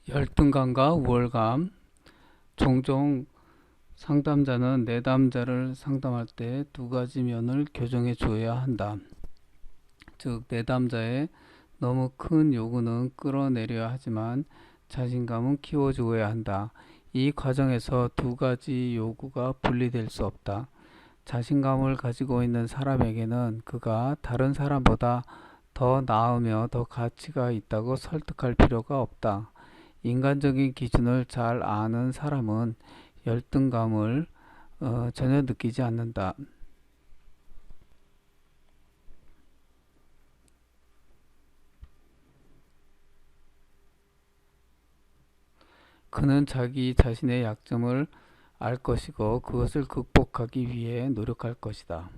열등감과 우월감. 종종 상담자는 내담자를 상담할 때 두 가지 면을 교정해 주어야 한다. 즉, 내담자의 너무 큰 요구는 끌어내려야 하지만 자신감은 키워주어야 한다. 이 과정에서 두 가지 요구가 분리될 수 없다. 자신감을 가지고 있는 사람에게는 그가 다른 사람보다 더 나으며 더 가치가 있다고 설득할 필요가 없다. 인간적인 기준을 잘 아는 사람은 열등감을 전혀 느끼지 않는다. 그는 자기 자신의 약점을 알 것이고 그것을 극복하기 위해 노력할 것이다.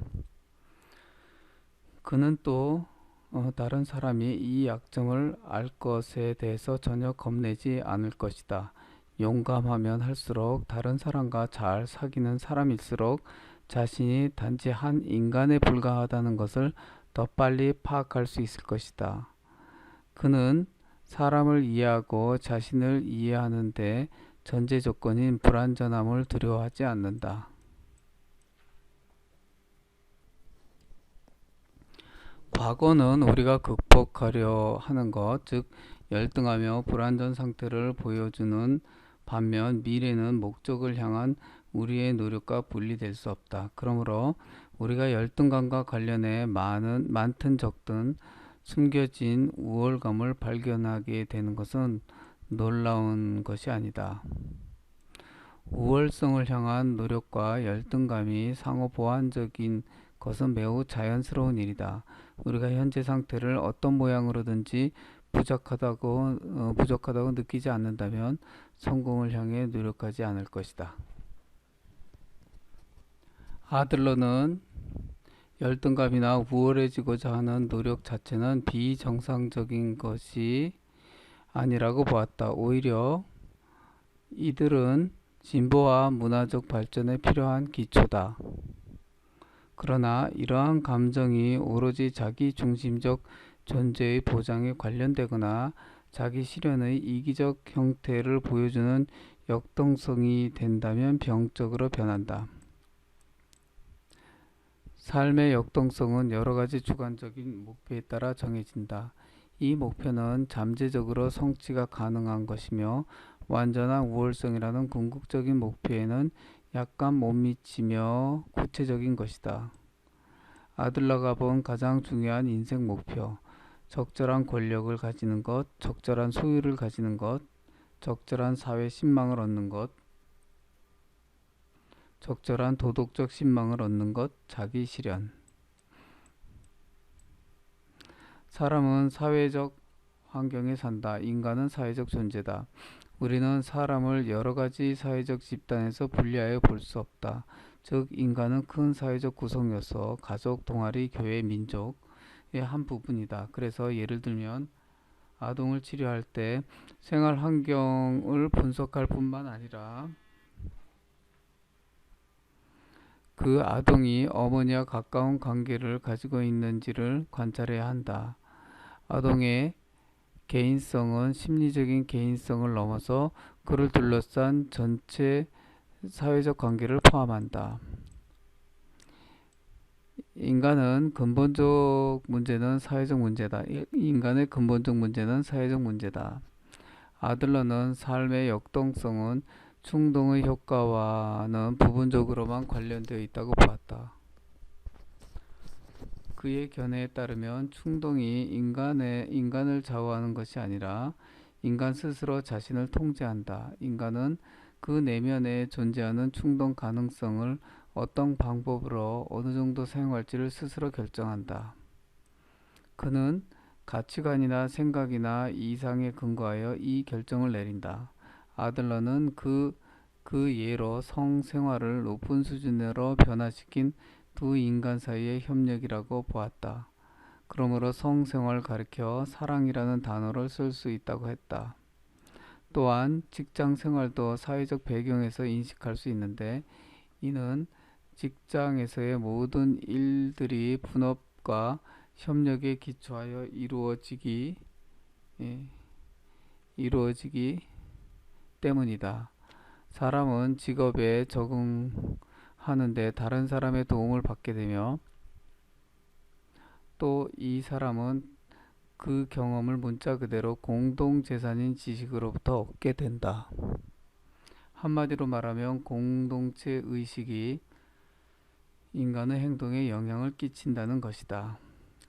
그는 또 다른 사람이 이 약점을 알 것에 대해서 전혀 겁내지 않을 것이다. 용감하면 할수록 다른 사람과 잘 사귀는 사람일수록 자신이 단지 한 인간에 불과하다는 것을 더 빨리 파악할 수 있을 것이다. 그는 사람을 이해하고 자신을 이해하는데 전제 조건인 불완전함을 두려워하지 않는다. 과거는 우리가 극복하려 하는 것, 즉 열등하며 불완전 상태를 보여주는 반면 미래는 목적을 향한 우리의 노력과 분리될 수 없다. 그러므로 우리가 열등감과 관련해 많든 적든 숨겨진 우월감을 발견하게 되는 것은 놀라운 것이 아니다. 우월성을 향한 노력과 열등감이 상호 보완적인 것은 매우 자연스러운 일이다. 우리가 현재 상태를 어떤 모양으로든지 부족하다고 느끼지 않는다면 성공을 향해 노력하지 않을 것이다. 아들러는 열등감이나 우월해지고자 하는 노력 자체는 비정상적인 것이 아니라고 보았다. 오히려 이들은 진보와 문화적 발전에 필요한 기초다. 그러나 이러한 감정이 오로지 자기 중심적 존재의 보장에 관련되거나 자기 실현의 이기적 형태를 보여주는 역동성이 된다면 병적으로 변한다. 삶의 역동성은 여러 가지 주관적인 목표에 따라 정해진다. 이 목표는 잠재적으로 성취가 가능한 것이며 완전한 우월성이라는 궁극적인 목표에는 약간 못 미치며 구체적인 것이다. 아들러가 본 가장 중요한 인생 목표, 적절한 권력을 가지는 것, 적절한 소유를 가지는 것, 적절한 사회 신망을 얻는 것, 적절한 도덕적 신망을 얻는 것, 자기 실현. 사람은 사회적 환경에 산다. 인간은 사회적 존재다. 우리는 사람을 여러 가지 사회적 집단에서 분리하여 볼 수 없다. 즉, 인간은 큰 사회적 구성요소, 가족, 동아리, 교회, 민족의 한 부분이다. 그래서 예를 들면 아동을 치료할 때 생활 환경을 분석할 뿐만 아니라 그 아동이 어머니와 가까운 관계를 가지고 있는지를 관찰해야 한다. 아동의 개인성은 심리적인 개인성을 넘어서 그를 둘러싼 전체 사회적 관계를 포함한다. 인간의 근본적 문제는 사회적 문제다. 인간의 근본적 문제는 사회적 문제다. 아들러는 삶의 역동성은 충동의 효과와는 부분적으로만 관련되어 있다고 보았다. 그의 견해에 따르면 충동이 인간을 좌우하는 것이 아니라 인간 스스로 자신을 통제한다. 인간은 그 내면에 존재하는 충동 가능성을 어떤 방법으로 어느 정도 사용할지를 스스로 결정한다. 그는 가치관이나 생각이나 이상에 근거하여 이 결정을 내린다. 아들러는 그 예로 성생활을 높은 수준으로 변화시킨 두 인간 사이의 협력이라고 보았다. 그러므로 성생활을 가리켜 사랑이라는 단어를 쓸 수 있다고 했다. 또한 직장 생활도 사회적 배경에서 인식할 수 있는데 이는 직장에서의 모든 일들이 분업과 협력에 기초하여 이루어지기 때문이다. 사람은 직업에 적응하는데 다른 사람의 도움을 받게 되며 또 이 사람은 그 경험을 문자 그대로 공동재산인 지식으로부터 얻게 된다. 한마디로 말하면 공동체 의식이 인간의 행동에 영향을 끼친다는 것이다.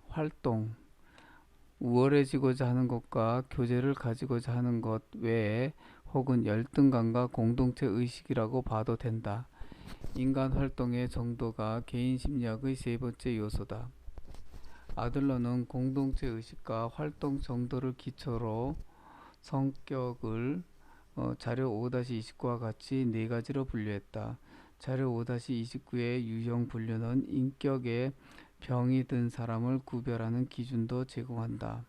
활동, 우월해지고자 하는 것과 교제를 가지고자 하는 것 외에 혹은 열등감과 공동체 의식이라고 봐도 된다. 인간 활동의 정도가 개인 심리학의 세 번째 요소다. 아들러는 공동체 의식과 활동 정도를 기초로 성격을 자료 5-29와 같이 네 가지로 분류했다. 자료 5-29의 유형 분류는 인격에 병이 든 사람을 구별하는 기준도 제공한다.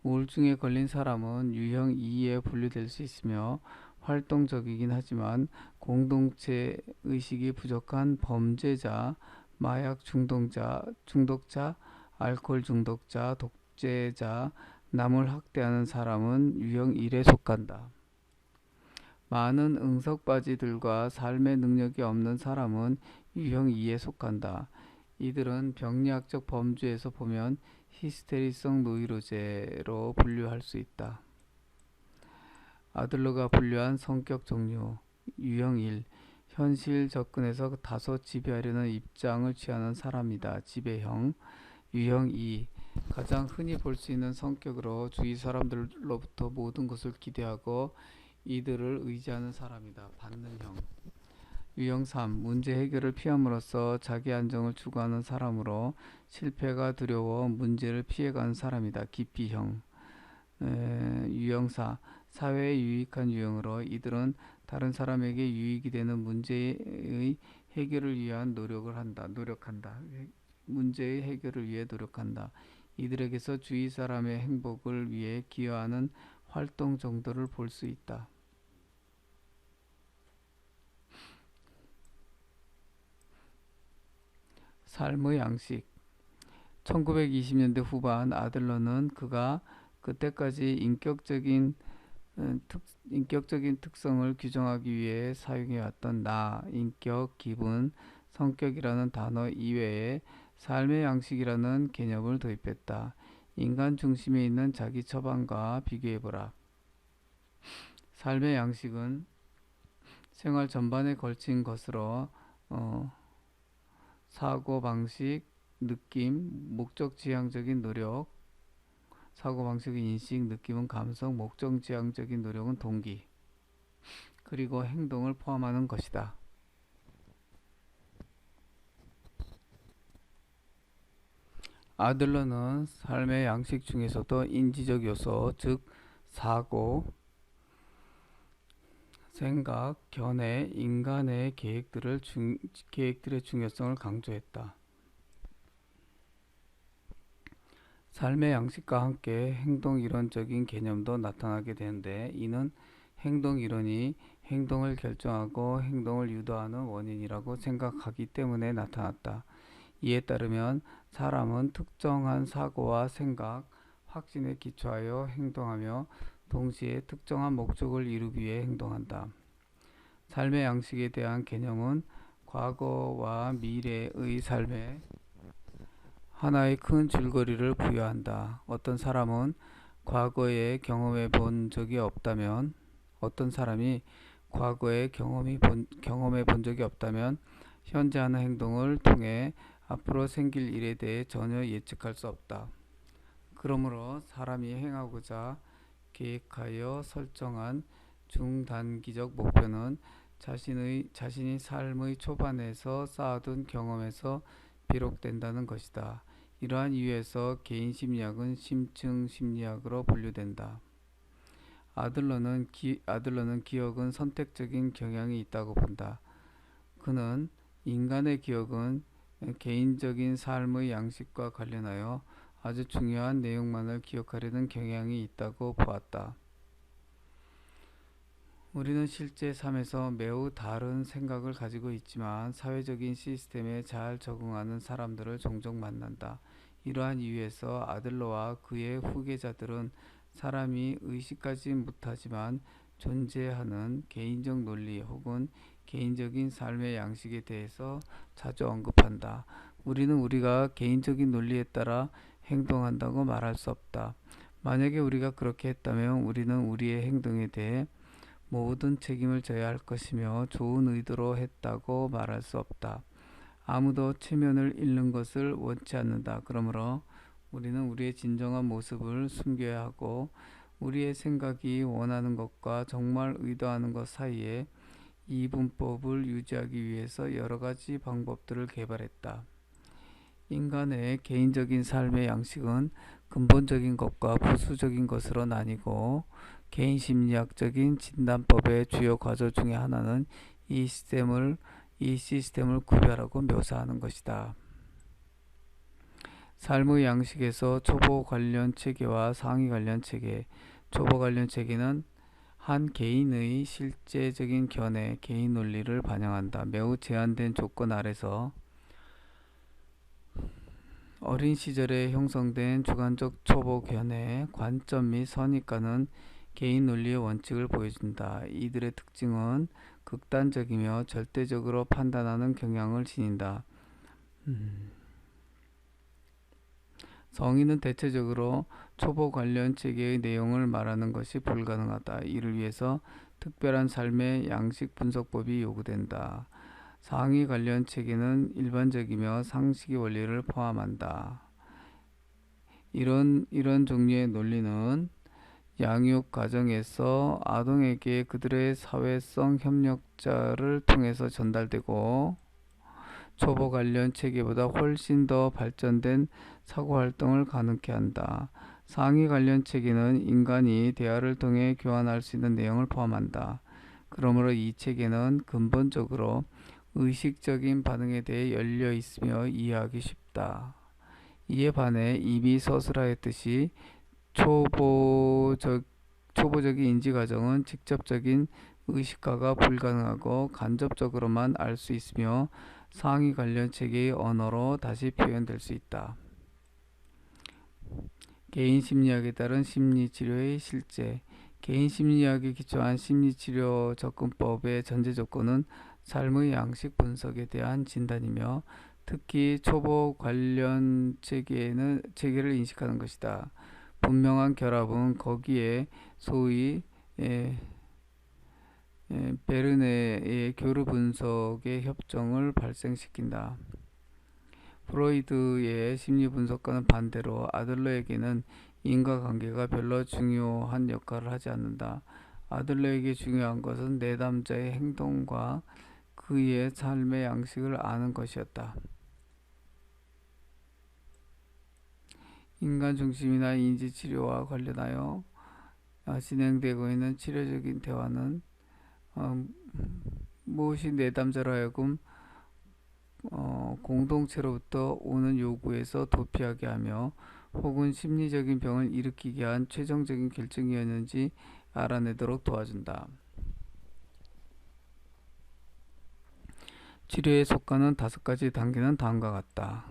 우울증에 걸린 사람은 유형 2에 분류될 수 있으며 활동적이긴 하지만 공동체 의식이 부족한 범죄자, 마약 중독자, 알코올 중독자, 독재자, 남을 학대하는 사람은 유형 1에 속한다. 많은 응석바지들과 삶의 능력이 없는 사람은 유형 2에 속한다. 이들은 병리학적 범주에서 보면 히스테리성 노이로제로 분류할 수 있다. 아들러가 분류한 성격 종류 유형 1. 현실 접근에서 다소 지배하려는 입장을 취하는 사람이다. 지배형. 유형 2. 가장 흔히 볼 수 있는 성격으로 주위 사람들로부터 모든 것을 기대하고 이들을 의지하는 사람이다. 받는형. 유형 3. 문제 해결을 피함으로써 자기 안정을 추구하는 사람으로 실패가 두려워 문제를 피해가는 사람이다. 기피형. 유형 4. 사회에 유익한 유형으로 이들은 다른 사람에게 유익이 되는 문제의 해결을 위한 노력한다. 문제의 해결을 위해 노력한다. 이들에게서 주위 사람의 행복을 위해 기여하는 활동 정도를 볼 수 있다. 삶의 양식 1920년대 후반 아들러는 그가 그때까지 인격적인 특성을 규정하기 위해 사용해왔던 나, 인격, 기분, 성격이라는 단어 이외에 삶의 양식이라는 개념을 도입했다. 인간 중심에 있는 자기 처방과 비교해보라. 삶의 양식은 생활 전반에 걸친 것으로 사고방식, 느낌, 목적지향적인 노력, 사고방식은 인식, 느낌은 감성, 목적지향적인 노력은 동기, 그리고 행동을 포함하는 것이다. 아들러는 삶의 양식 중에서도 인지적 요소, 즉 사고, 생각, 견해, 인간의 계획들의 중요성을 강조했다. 삶의 양식과 함께 행동 이론적인 개념도 나타나게 되는데 이는 행동 이론이 행동을 결정하고 행동을 유도하는 원인이라고 생각하기 때문에 나타났다. 이에 따르면 사람은 특정한 사고와 생각, 확신에 기초하여 행동하며 동시에 특정한 목적을 이루기 위해 행동한다. 삶의 양식에 대한 개념은 과거와 미래의 삶에 하나의 큰 줄거리를 부여한다. 어떤 사람은 과거에 경험해 본 적이 없다면 현재 하는 행동을 통해 앞으로 생길 일에 대해 전혀 예측할 수 없다. 그러므로 사람이 행하고자 계획하여 설정한 중단기적 목표는 자신이 삶의 초반에서 쌓아둔 경험에서 비롯된다는 것이다. 이러한 이유에서 개인 심리학은 심층 심리학으로 분류된다. 아들러는 기억은 선택적인 경향이 있다고 본다. 그는 인간의 기억은 개인적인 삶의 양식과 관련하여 아주 중요한 내용만을 기억하려는 경향이 있다고 보았다. 우리는 실제 삶에서 매우 다른 생각을 가지고 있지만 사회적인 시스템에 잘 적응하는 사람들을 종종 만난다. 이러한 이유에서 아들러와 그의 후계자들은 사람이 의식하지 못하지만 존재하는 개인적 논리 혹은 개인적인 삶의 양식에 대해서 자주 언급한다. 우리는 우리가 개인적인 논리에 따라 행동한다고 말할 수 없다. 만약에 우리가 그렇게 했다면 우리는 우리의 행동에 대해 모든 책임을 져야 할 것이며 좋은 의도로 했다고 말할 수 없다. 아무도 체면을 잃는 것을 원치 않는다. 그러므로 우리는 우리의 진정한 모습을 숨겨야 하고 우리의 생각이 원하는 것과 정말 의도하는 것 사이에 이분법을 유지하기 위해서 여러 가지 방법들을 개발했다. 인간의 개인적인 삶의 양식은 근본적인 것과 부수적인 것으로 나뉘고 개인 심리학적인 진단법의 주요 과제 중에 하나는 이 시스템을 구별하고 묘사하는 것이다. 삶의 양식에서 초보 관련 체계와 상위 관련 체계. 초보 관련 체계는 한 개인의 실제적인 견해, 개인 논리를 반영한다. 매우 제한된 조건 아래서 어린 시절에 형성된 주관적 초보 견해, 관점 및 선입관은 개인 논리의 원칙을 보여준다. 이들의 특징은 극단적이며 절대적으로 판단하는 경향을 지닌다. 성인은 대체적으로 초보 관련 체계의 내용을 말하는 것이 불가능하다. 이를 위해서 특별한 삶의 양식 분석법이 요구된다. 상위 관련 체계는 일반적이며 상식의 원리를 포함한다. 이런 종류의 논리는 양육 과정에서 아동에게 그들의 사회성 협력자를 통해서 전달되고 초보 관련 체계보다 훨씬 더 발전된 사고 활동을 가능케 한다. 상위 관련 체계는 인간이 대화를 통해 교환할 수 있는 내용을 포함한다. 그러므로 이 체계는 근본적으로 의식적인 반응에 대해 열려 있으며 이해하기 쉽다. 이에 반해 이미 서술하였듯이 초보적인 인지 과정은 직접적인 의식화가 불가능하고 간접적으로만 알 수 있으며 상위 관련 체계의 언어로 다시 표현될 수 있다. 개인 심리학에 따른 심리치료의 실제. 개인 심리학에 기초한 심리치료 접근법의 전제 조건은 삶의 양식 분석에 대한 진단이며 특히 초보 관련 체계를 인식하는 것이다. 분명한 결합은 거기에 소위 베르네의 교류 분석의 협정을 발생시킨다. 프로이드의 심리 분석과는 반대로 아들러에게는 인과관계가 별로 중요한 역할을 하지 않는다. 아들러에게 중요한 것은 내담자의 행동과 그의 삶의 양식을 아는 것이었다. 인간 중심이나 인지치료와 관련하여 진행되고 있는 치료적인 대화는 무엇이 내담자로 하여금 공동체로부터 오는 요구에서 도피하게 하며 혹은 심리적인 병을 일으키게 한 최종적인 결정이었는지 알아내도록 도와준다. 치료의 속과는 5가지 단계는 다음과 같다.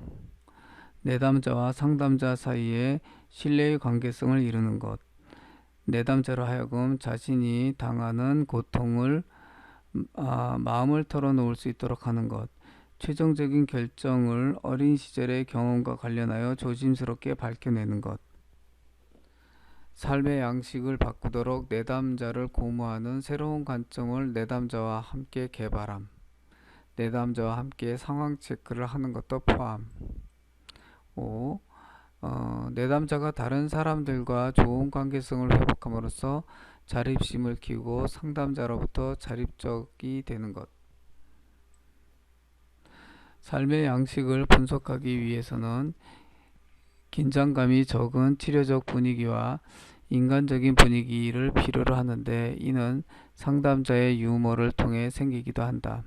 내담자와 상담자 사이에 신뢰의 관계성을 이루는 것. 내담자로 하여금 자신이 당하는 고통을 마음을 털어놓을 수 있도록 하는 것. 최종적인 결정을 어린 시절의 경험과 관련하여 조심스럽게 밝혀내는 것. 삶의 양식을 바꾸도록 내담자를 고무하는 새로운 관점을 내담자와 함께 개발함. 내담자와 함께 상황 체크를 하는 것도 포함. 5. 내담자가 다른 사람들과 좋은 관계성을 회복함으로써 자립심을 키우고 상담자로부터 자립적이 되는 것. 삶의 양식을 분석하기 위해서는 긴장감이 적은 치료적 분위기와 인간적인 분위기를 필요로 하는데 이는 상담자의 유머를 통해 생기기도 한다.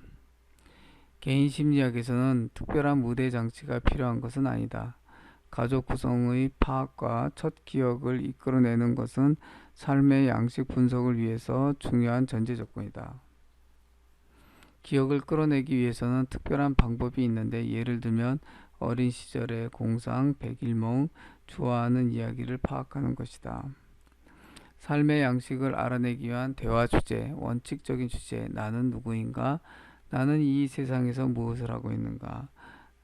개인 심리학에서는 특별한 무대 장치가 필요한 것은 아니다. 가족 구성의 파악과 첫 기억을 이끌어내는 것은 삶의 양식 분석을 위해서 중요한 전제 조건이다. 기억을 끌어내기 위해서는 특별한 방법이 있는데 예를 들면 어린 시절의 공상, 백일몽, 좋아하는 이야기를 파악하는 것이다. 삶의 양식을 알아내기 위한 대화 주제, 원칙적인 주제, 나는 누구인가? 나는 이 세상에서 무엇을 하고 있는가?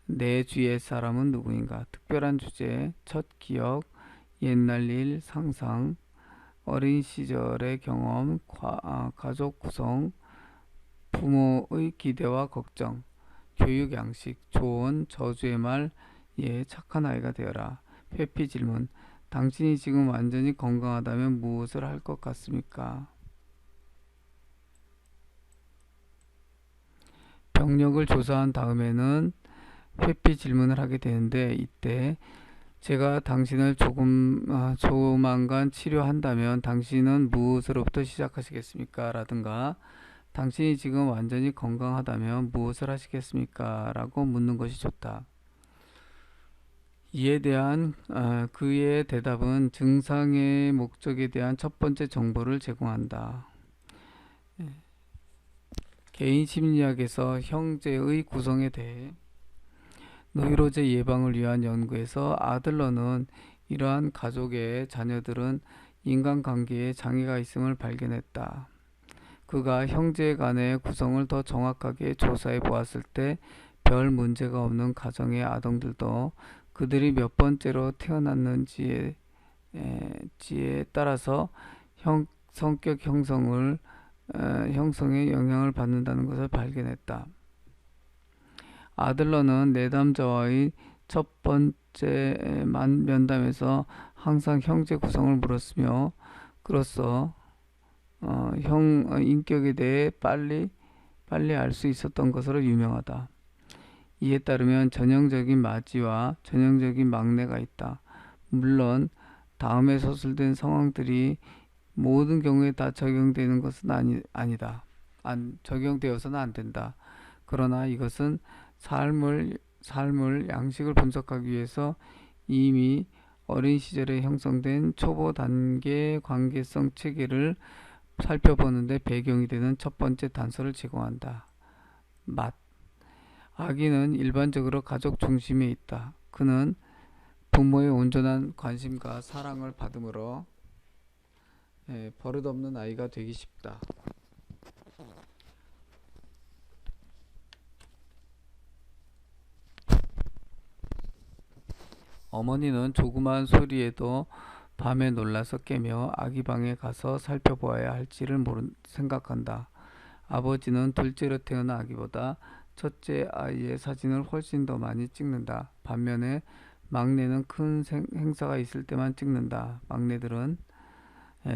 내 주위의 사람은 누구인가? 특별한 주제, 첫 기억, 옛날 일, 상상, 어린 시절의 경험, 가족 구성, 부모의 기대와 걱정, 교육 양식, 조언, 저주의 말, 예, 착한 아이가 되어라. 회피 질문, 당신이 지금 완전히 건강하다면 무엇을 할 것 같습니까? 병력을 조사한 다음에는 회피 질문을 하게 되는데, 이때 제가 당신을 조만간 치료한다면 당신은 무엇으로부터 시작하시겠습니까? 라든가 당신이 지금 완전히 건강하다면 무엇을 하시겠습니까? 라고 묻는 것이 좋다. 이에 대한 그의 대답은 증상의 목적에 대한 첫 번째 정보를 제공한다. 개인 심리학에서 형제의 구성에 대해 노이로제 예방을 위한 연구에서 아들러는 이러한 가족의 자녀들은 인간관계에 장애가 있음을 발견했다. 그가 형제 간의 구성을 더 정확하게 조사해 보았을 때 별 문제가 없는 가정의 아동들도 그들이 몇 번째로 태어났는지에 따라서 성격 형성에 영향을 받는다는 것을 발견했다. 아들러는 내담자와의 첫 번째 면담에서 항상 형제 구성을 물었으며 그로써 인격에 대해 빨리 알 수 있었던 것으로 유명하다. 이에 따르면 전형적인 맞이와 전형적인 막내가 있다. 물론 다음에 서술된 상황들이 모든 경우에 다 적용되는 것은 아니다. 적용되어서는 안 된다. 그러나 이것은 삶을 양식을 분석하기 위해서 이미 어린 시절에 형성된 초보 단계 관계성 체계를 살펴보는데 배경이 되는 첫 번째 단서를 제공한다. 맛. 아기는 일반적으로 가족 중심에 있다. 그는 부모의 온전한 관심과 사랑을 받음으로 버릇없는 아이가 되기 쉽다. 어머니는 조그마한 소리에도 밤에 놀라서 깨며 아기 방에 가서 살펴보아야 할지를 생각한다. 아버지는 둘째로 태어난 아기보다 첫째 아이의 사진을 훨씬 더 많이 찍는다. 반면에 막내는 큰 행사가 있을 때만 찍는다. 막내들은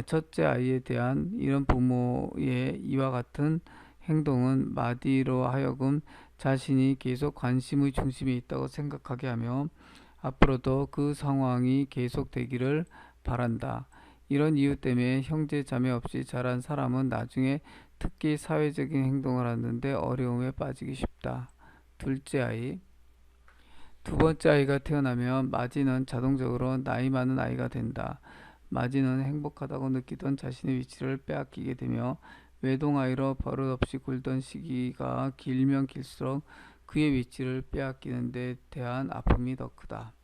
첫째 아이에 대한 이런 부모의 이와 같은 행동은 마디로 하여금 자신이 계속 관심의 중심에 있다고 생각하게 하며 앞으로도 그 상황이 계속되기를 바란다. 이런 이유 때문에 형제 자매 없이 자란 사람은 나중에 특히 사회적인 행동을 하는데 어려움에 빠지기 쉽다. 둘째 아이. 두 번째 아이가 태어나면 마지는 자동적으로 나이 많은 아이가 된다. 마지는 행복하다고 느끼던 자신의 위치를 빼앗기게 되며 외동아이로 버릇없이 굴던 시기가 길면 길수록 그의 위치를 빼앗기는 데 대한 아픔이 더 크다.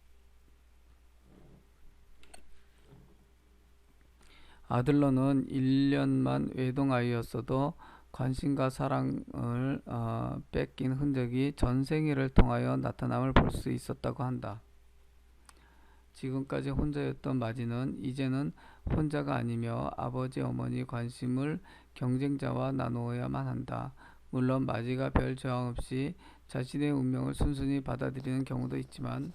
아들러는 1년만 외동아이였어도 관심과 사랑을 뺏긴 흔적이 전생애를 통하여 나타남을 볼 수 있었다고 한다. 지금까지 혼자였던 마지는 이제는 혼자가 아니며 아버지 어머니 관심을 경쟁자와 나누어야만 한다. 물론 마지가 별 저항 없이 자신의 운명을 순순히 받아들이는 경우도 있지만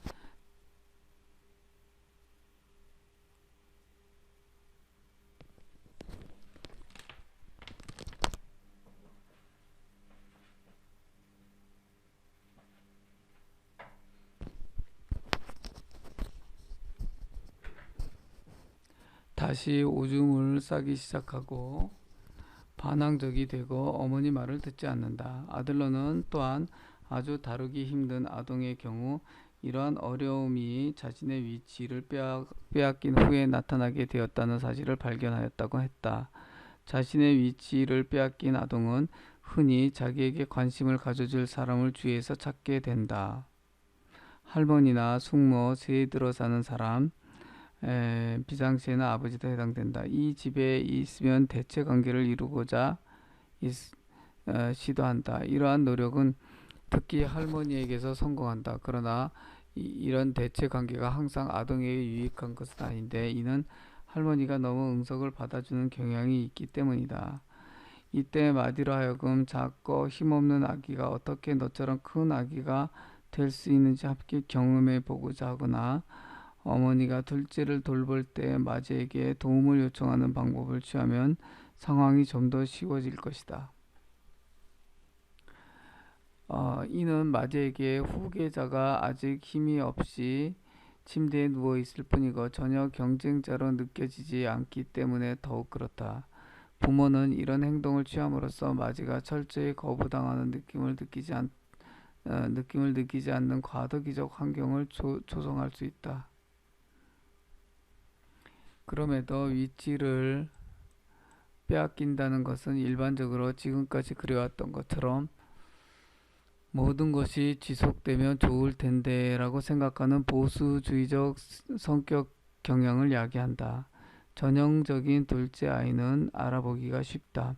다시 오줌을 싸기 시작하고 반항적이 되고 어머니 말을 듣지 않는다. 아들러는 또한 아주 다루기 힘든 아동의 경우 이러한 어려움이 자신의 위치를 빼앗긴 후에 나타나게 되었다는 사실을 발견하였다고 했다. 자신의 위치를 빼앗긴 아동은 흔히 자기에게 관심을 가져줄 사람을 주위에서 찾게 된다. 할머니나 숙모, 새에 들어 사는 사람, 비상시에는 아버지도 해당된다. 이 집에 있으면 대체 관계를 이루고자 시도한다. 이러한 노력은 특히 할머니에게서 성공한다. 그러나 이런 대체 관계가 항상 아동에게 유익한 것은 아닌데 이는 할머니가 너무 응석을 받아주는 경향이 있기 때문이다. 이때 마디로 하여금 작고 힘없는 아기가 어떻게 너처럼 큰 아기가 될 수 있는지 함께 경험해 보고자 하거나 어머니가 둘째를 돌볼 때 마디에게 도움을 요청하는 방법을 취하면 상황이 좀 더 쉬워질 것이다. 이는 마디에게 후계자가 아직 힘이 없이 침대에 누워 있을 뿐이고 전혀 경쟁자로 느껴지지 않기 때문에 더욱 그렇다. 부모는 이런 행동을 취함으로써 마지가 철저히 거부당하는 느낌을 느끼지 않는 과도기적 환경을 조성할 수 있다. 그럼에도 위치를 빼앗긴다는 것은 일반적으로 지금까지 그래왔던 것처럼 모든 것이 지속되면 좋을 텐데라고 생각하는 보수주의적 성격 경향을 야기한다. 전형적인 둘째 아이는 알아보기가 쉽다.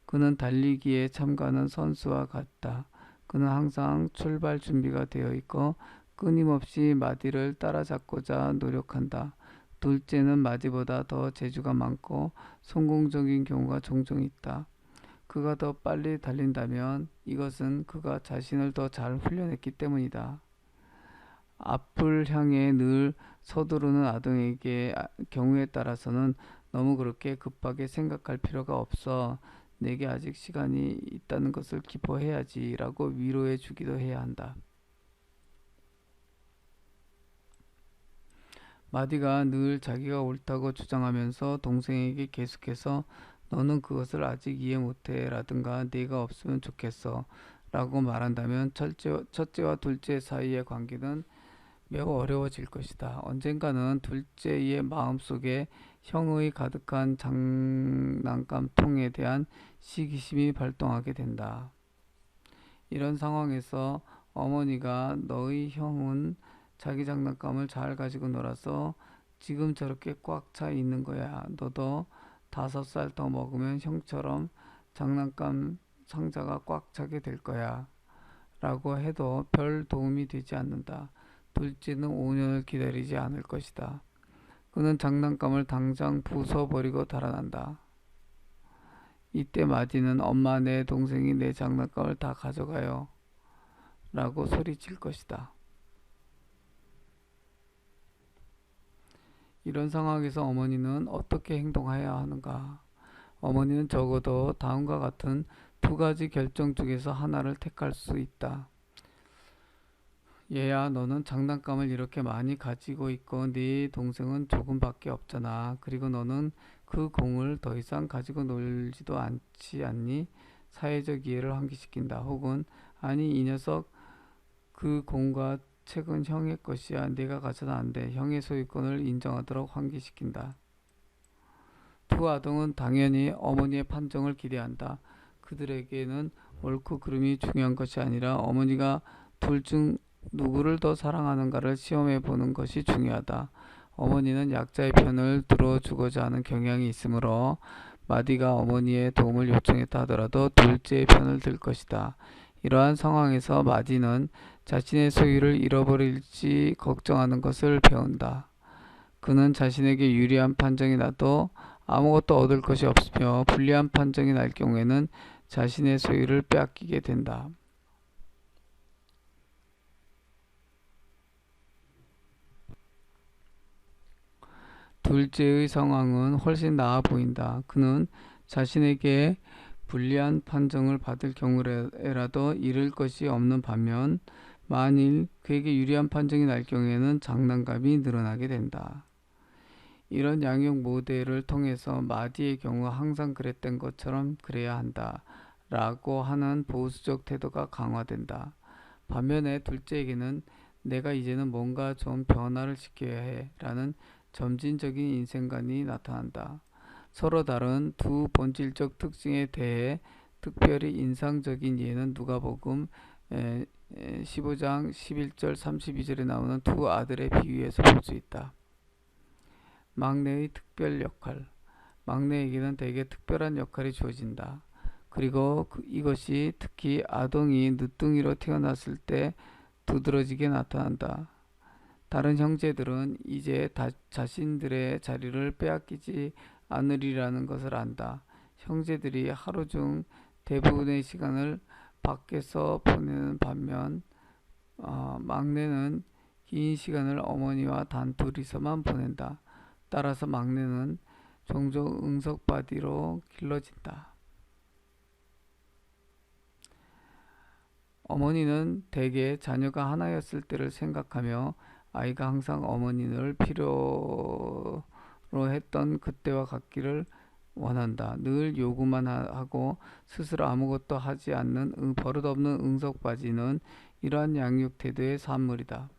그는 달리기에 참가하는 선수와 같다. 그는 항상 출발 준비가 되어 있고 끊임없이 마디를 따라잡고자 노력한다. 둘째는 마디보다 더 재주가 많고 성공적인 경우가 종종 있다. 그가 더 빨리 달린다면 이것은 그가 자신을 더 잘 훈련했기 때문이다. 앞을 향해 늘 서두르는 아동에게 경우에 따라서는 너무 그렇게 급하게 생각할 필요가 없어. 내게 아직 시간이 있다는 것을 기뻐해야지 라고 위로해 주기도 해야 한다. 마디가 늘 자기가 옳다고 주장하면서 동생에게 계속해서 너는 그것을 아직 이해 못해 라든가 네가 없으면 좋겠어 라고 말한다면 첫째와 둘째 사이의 관계는 매우 어려워질 것이다. 언젠가는 둘째의 마음속에 형의 가득한 장난감통에 대한 시기심이 발동하게 된다. 이런 상황에서 어머니가 너희 형은 자기 장난감을 잘 가지고 놀아서 지금 저렇게 꽉 차 있는 거야. 너도 5살 더 먹으면 형처럼 장난감 상자가 꽉 차게 될 거야. 라고 해도 별 도움이 되지 않는다. 둘째는 5년을 기다리지 않을 것이다. 그는 장난감을 당장 부숴버리고 달아난다. 이때 마디는 엄마 내 동생이 내 장난감을 다 가져가요. 라고 소리칠 것이다. 이런 상황에서 어머니는 어떻게 행동해야 하는가? 어머니는 적어도 다음과 같은 2가지 결정 중에서 하나를 택할 수 있다. 얘야, 너는 장난감을 이렇게 많이 가지고 있고 네 동생은 조금밖에 없잖아. 그리고 너는 그 공을 더 이상 가지고 놀지도 않지 않니? 사회적 이해를 환기시킨다. 혹은 아니 이 녀석 그 공과 책은 형의 것이야. 네가 가져도 안 돼. 형의 소유권을 인정하도록 환기시킨다. 두 아동은 당연히 어머니의 판정을 기대한다. 그들에게는 옳고 그름이 중요한 것이 아니라 어머니가 둘 중 누구를 더 사랑하는가를 시험해 보는 것이 중요하다. 어머니는 약자의 편을 들어주고자 하는 경향이 있으므로 마디가 어머니의 도움을 요청했다 하더라도 둘째의 편을 들 것이다. 이러한 상황에서 마디는 자신의 소유를 잃어버릴지 걱정하는 것을 배운다. 그는 자신에게 유리한 판정이 나도 아무것도 얻을 것이 없으며 불리한 판정이 날 경우에는 자신의 소유를 빼앗기게 된다. 둘째의 상황은 훨씬 나아 보인다. 그는 자신에게 불리한 판정을 받을 경우에라도 잃을 것이 없는 반면 만일 그에게 유리한 판정이 날 경우에는 장난감이 늘어나게 된다. 이런 양육 모델을 통해서 마디의 경우 항상 그랬던 것처럼 그래야 한다 라고 하는 보수적 태도가 강화된다. 반면에 둘째에게는 내가 이제는 뭔가 좀 변화를 시켜야 해 라는 점진적인 인생관이 나타난다. 서로 다른 두 본질적 특징에 대해 특별히 인상적인 예는 누가복음 15장 11절 32절에 나오는 두 아들의 비유에서 볼 수 있다. 막내의 특별 역할. 막내에게는 대개 특별한 역할이 주어진다. 그리고 이것이 특히 아동이 늦둥이로 태어났을 때 두드러지게 나타난다. 다른 형제들은 이제 자신들의 자리를 빼앗기지 않으리라는 것을 안다. 형제들이 하루 중 대부분의 시간을 밖에서 보내는 반면 막내는 긴 시간을 어머니와 단둘이서만 보낸다. 따라서 막내는 종종 응석바디로 길러진다. 어머니는 대개 자녀가 하나였을 때를 생각하며 아이가 항상 어머니를 필요로 했던 그때와 같기를 원한다. 늘 요구만 하고 스스로 아무것도 하지 않는 버릇없는 응석바지는 이러한 양육 태도의 산물이다.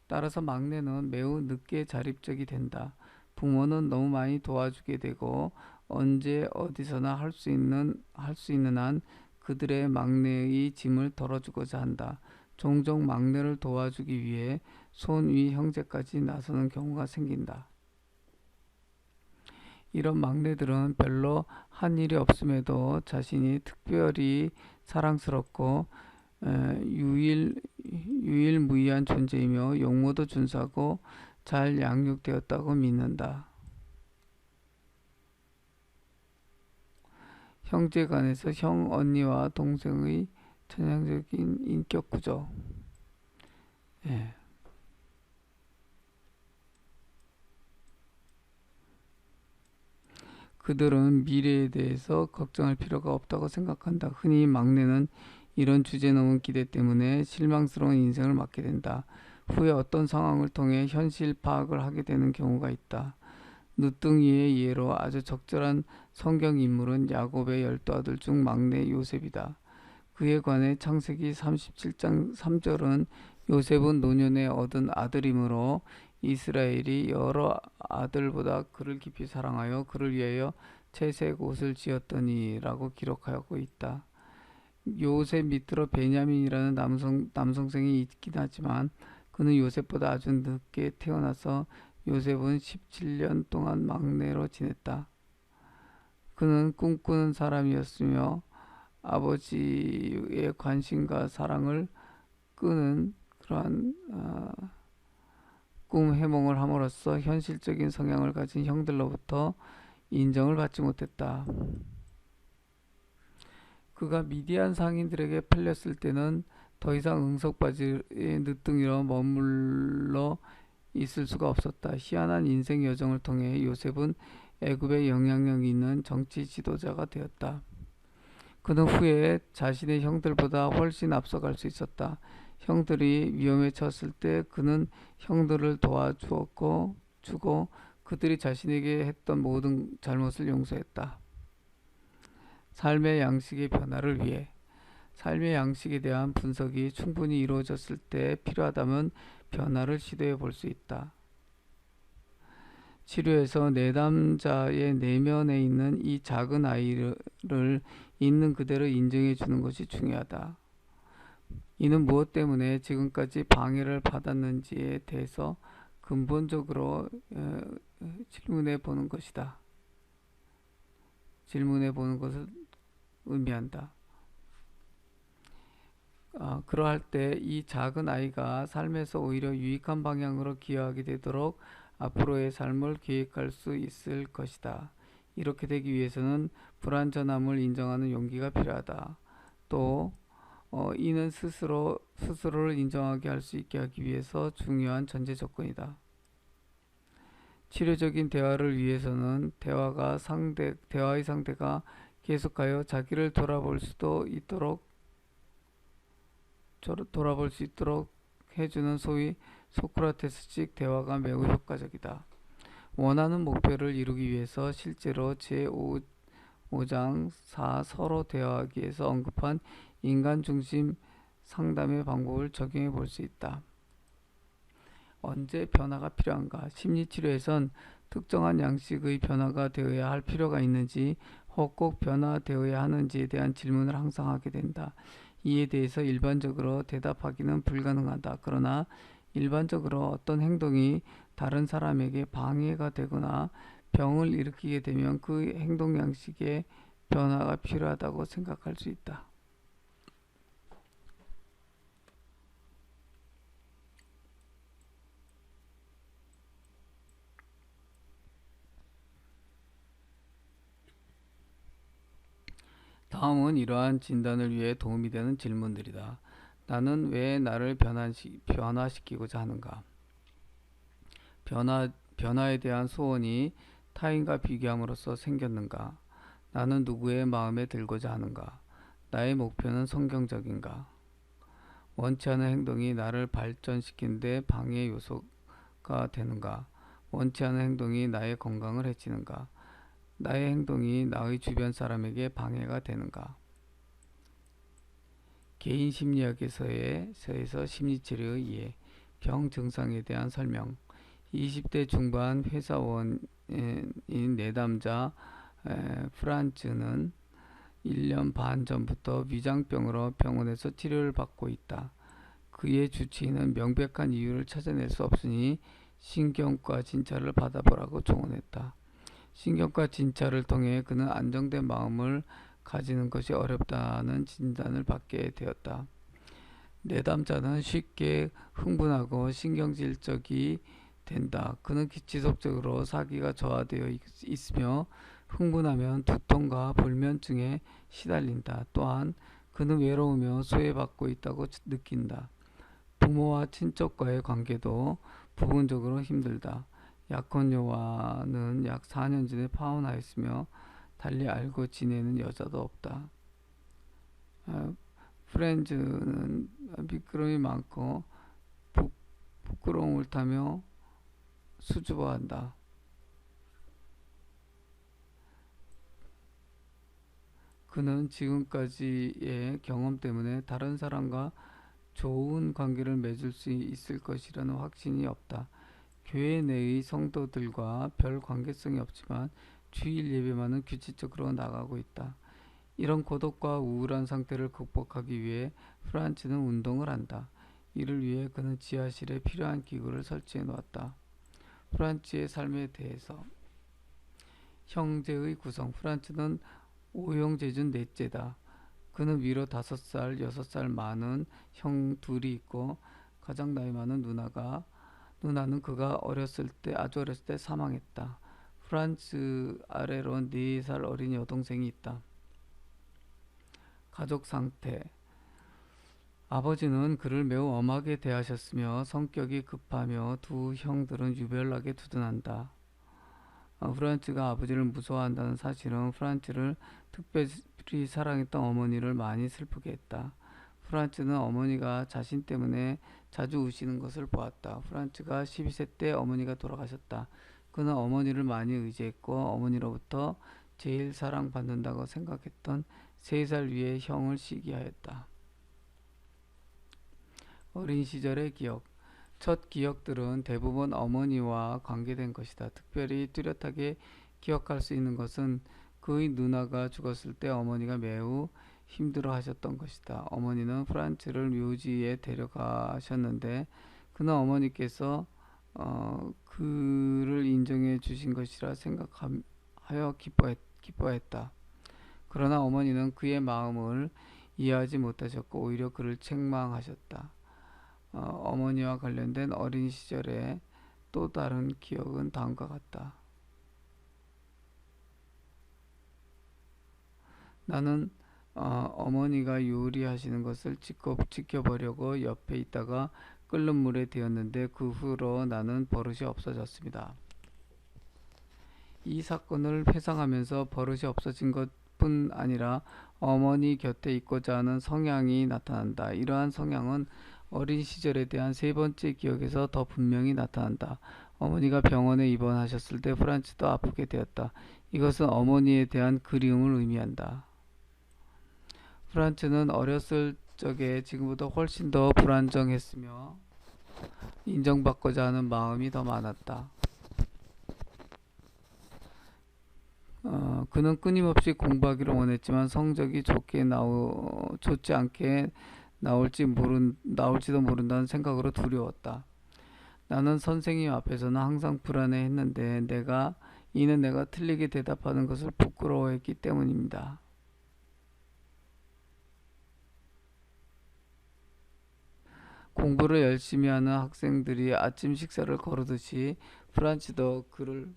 따라서 막내는 매우 늦게 자립적이 된다. 부모는 너무 많이 도와주게 되고 언제 어디서나 할 수 있는 한 그들의 막내의 짐을 덜어주고자 한다. 종종 막내를 도와주기 위해 손위 형제까지 나서는 경우가 생긴다. 이런 막내들은 별로 한 일이 없음에도 자신이 특별히 사랑스럽고 유일무이한 존재이며 용모도 준수하고 잘 양육되었다고 믿는다. 형제 간에서 형, 언니와 동생의 전형적인 인격 구조. 예. 그들은 미래에 대해서 걱정할 필요가 없다고 생각한다. 흔히 막내는 이런 주제넘은 기대 때문에 실망스러운 인생을 맞게 된다. 후에 어떤 상황을 통해 현실 파악을 하게 되는 경우가 있다. 늦둥이의 예로 아주 적절한 성경 인물은 야곱의 12아들 중 막내 요셉이다. 그에 관해 창세기 37장 3절은 요셉은 노년에 얻은 아들이므로 이스라엘이 여러 아들보다 그를 깊이 사랑하여 그를 위하여 채색 옷을 지었더니 라고 기록하고 있다. 요셉 밑으로 베냐민이라는 남성생이 있긴 하지만 그는 요셉보다 아주 늦게 태어나서 요셉은 17년 동안 막내로 지냈다. 그는 꿈꾸는 사람이었으며 아버지의 관심과 사랑을 끄는 그러한 꿈 해몽을 함으로써 현실적인 성향을 가진 형들로부터 인정을 받지 못했다. 그가 미디안 상인들에게 팔렸을 때는 더 이상 응석바지의 늦둥이로 머물러 있을 수가 없었다. 희한한 인생 여정을 통해 요셉은 애굽의 영향력 있는 정치 지도자가 되었다. 그는 후에 자신의 형들보다 훨씬 앞서갈 수 있었다. 형들이 위험에 처했을 때 그는 형들을 도와주고 그들이 자신에게 했던 모든 잘못을 용서했다. 삶의 양식의 변화를 위해 삶의 양식에 대한 분석이 충분히 이루어졌을 때 필요하다면 변화를 시도해 볼 수 있다. 치료에서 내담자의 내면에 있는 이 작은 아이를 있는 그대로 인정해 주는 것이 중요하다. 이는 무엇 때문에 지금까지 방해를 받았는지에 대해서 근본적으로 질문해 보는 것이다. 질문해 보는 것을 의미한다. 그러할 때 이 작은 아이가 삶에서 오히려 유익한 방향으로 기여하게 되도록 앞으로의 삶을 계획할 수 있을 것이다. 이렇게 되기 위해서는 불완전함을 인정하는 용기가 필요하다. 또 이는 스스로를 인정하게 할 수 있게 하기 위해서 중요한 전제 조건이다. 치료적인 대화를 위해서는 대화의 상대가 계속하여 자기를 돌아볼 수 있도록 해주는 소위 소크라테스식 대화가 매우 효과적이다. 원하는 목표를 이루기 위해서 실제로 제5장 4 서로 대화하기에서 언급한 인간 중심 상담의 방법을 적용해 볼 수 있다. 언제 변화가 필요한가? 심리치료에선 특정한 양식의 변화가 되어야 할 필요가 있는지 혹 꼭 변화되어야 하는지에 대한 질문을 항상 하게 된다. 이에 대해서 일반적으로 대답하기는 불가능하다. 그러나 일반적으로 어떤 행동이 다른 사람에게 방해가 되거나 병을 일으키게 되면 그 행동 양식의 변화가 필요하다고 생각할 수 있다. 다음은 이러한 진단을 위해 도움이 되는 질문들이다. 나는 왜 나를 변화시키고자 하는가? 변화에 대한 소원이 타인과 비교함으로써 생겼는가? 나는 누구의 마음에 들고자 하는가? 나의 목표는 성경적인가? 원치 않은 행동이 나를 발전시키는데 방해 요소가 되는가? 원치 않은 행동이 나의 건강을 해치는가? 나의 행동이 나의 주변 사람에게 방해가 되는가? 개인 심리학에서 심리치료의 이해, 병 증상에 대한 설명. 20대 중반 회사원인 내담자 프란츠는 1년 반 전부터 위장병으로 병원에서 치료를 받고 있다. 그의 주치의는 명백한 이유를 찾아낼 수 없으니 신경과 진찰을 받아보라고 조언했다. 신경과 진찰을 통해 그는 안정된 마음을 가지는 것이 어렵다는 진단을 받게 되었다. 내담자는 쉽게 흥분하고 신경질적이 된다. 그는 지속적으로 사기가 저하되어 있으며 흥분하면 두통과 불면증에 시달린다. 또한 그는 외로우며 소외받고 있다고 느낀다. 부모와 친척과의 관계도 부분적으로 힘들다. 약혼녀와는 약 4년 전에 파혼하였으며 달리 알고 지내는 여자도 없다. 프렌즈는 미끄럼이 많고 부끄러움을 타며 수줍어한다. 그는 지금까지의 경험 때문에 다른 사람과 좋은 관계를 맺을 수 있을 것이라는 확신이 없다. 교회 내의 성도들과 별 관계성이 없지만 주일 예배만은 규칙적으로 나가고 있다. 이런 고독과 우울한 상태를 극복하기 위해 프란츠는 운동을 한다. 이를 위해 그는 지하실에 필요한 기구를 설치해 놓았다. 프란츠의 삶에 대해서 형제의 구성. 프란츠는 오형제중 넷째다. 그는 위로 5살, 6살 많은 형 둘이 있고 가장 나이 많은 누나는 그가 아주 어렸을 때 사망했다. 프란츠 아래로 4살 어린 여동생이 있다. 가족 상태. 아버지는 그를 매우 엄하게 대하셨으며 성격이 급하며 두 형들은 유별나게 두둔한다. 프란츠가 아버지를 무서워한다는 사실은 프란츠를 특별히 사랑했던 어머니를 많이 슬프게 했다. 프란츠는 어머니가 자신 때문에 자주 우시는 것을 보았다. 프란츠가 12세 때 어머니가 돌아가셨다. 그는 어머니를 많이 의지했고 어머니로부터 제일 사랑받는다고 생각했던 3살 위의 형을 시기하였다. 어린 시절의 기억. 첫 기억들은 대부분 어머니와 관계된 것이다. 특별히 뚜렷하게 기억할 수 있는 것은 그의 누나가 죽었을 때 어머니가 매우 힘들어 하셨던 것이다. 어머니는 프란츠를 묘지에 데려가셨는데 그는 어머니께서 그를 인정해 주신 것이라 생각하여 기뻐했다. 그러나 어머니는 그의 마음을 이해하지 못하셨고 오히려 그를 책망하셨다. 어머니와 관련된 어린 시절의 또 다른 기억은 다음과 같다. 나는 어머니가 요리하시는 것을 지켜보려고 옆에 있다가 끓는 물에 데웠는데 그 후로 나는 버릇이 없어졌습니다. 이 사건을 회상하면서 버릇이 없어진 것뿐 아니라 어머니 곁에 있고자 하는 성향이 나타난다. 이러한 성향은 어린 시절에 대한 3번째 기억에서 더 분명히 나타난다. 어머니가 병원에 입원하셨을 때 프란츠도 아프게 되었다. 이것은 어머니에 대한 그리움을 의미한다. 프란츠는 어렸을 적에 지금보다 훨씬 더 불안정했으며 인정받고자 하는 마음이 더 많았다. 그는 끊임없이 공부하기를 원했지만 성적이 좋지 않게 나올지도 모른다는 생각으로 두려웠다. 나는 선생님 앞에서는 항상 불안해했는데 이는 내가 틀리게 대답하는 것을 부끄러워했기 때문입니다. 공부를 열심히 하는 학생들이 아침 식사를 거르듯이 프란츠도 그를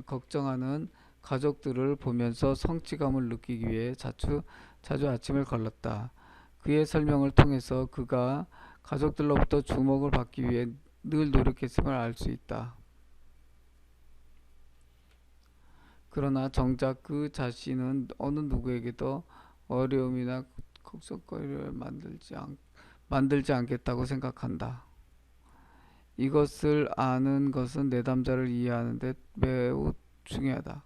걱정하는 가족들을 보면서 성취감을 느끼기 위해 자주 아침을 걸렀다. 그의 설명을 통해서 그가 가족들로부터 주목을 받기 위해 늘 노력했음을 알 수 있다. 그러나 정작 그 자신은 어느 누구에게도 어려움이나 걱정거리를 만들지 않겠다고 생각한다. 이것을 아는 것은 내담자를 이해하는 데 매우 중요하다.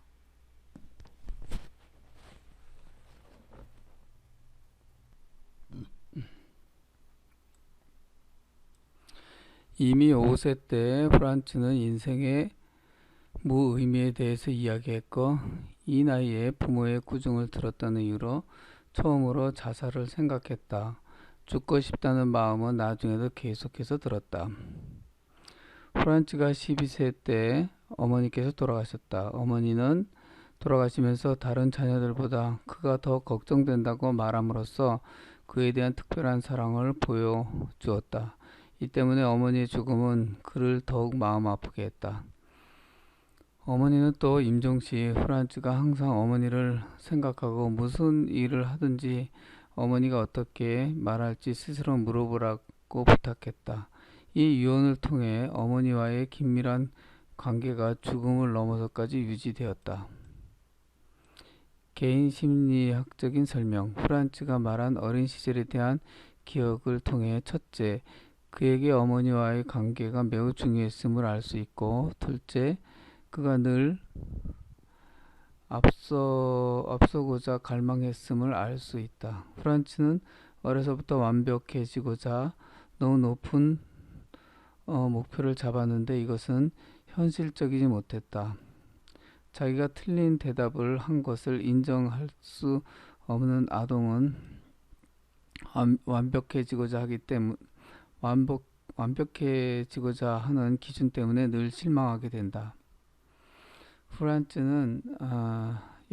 이미 5세 때 프란츠는 인생의 무의미에 대해서 이야기했고, 이 나이에 부모의 구중을 들었다는 이유로 처음으로 자살을 생각했다. 죽고 싶다는 마음은 나중에도 계속해서 들었다. 프란츠가 12세 때 어머니께서 돌아가셨다. 어머니는 돌아가시면서 다른 자녀들보다 그가 더 걱정된다고 말함으로써 그에 대한 특별한 사랑을 보여주었다. 이 때문에 어머니의 죽음은 그를 더욱 마음 아프게 했다. 어머니는 또 임종 시 프란츠가 항상 어머니를 생각하고 무슨 일을 하든지 어머니가 어떻게 말할지 스스로 물어보라고 부탁했다. 이 유언을 통해 어머니와의 긴밀한 관계가 죽음을 넘어서까지 유지되었다. 개인 심리학적인 설명. 프란츠가 말한 어린 시절에 대한 기억을 통해 첫째, 그에게 어머니와의 관계가 매우 중요했음을 알 수 있고, 둘째, 그가 늘 앞서고자 갈망했음을 알 수 있다. 프란츠는 어려서부터 완벽해지고자 너무 높은 목표를 잡았는데 이것은 현실적이지 못했다. 자기가 틀린 대답을 한 것을 인정할 수 없는 아동은 완벽해지고자 하는 기준 때문에 늘 실망하게 된다. 프란츠는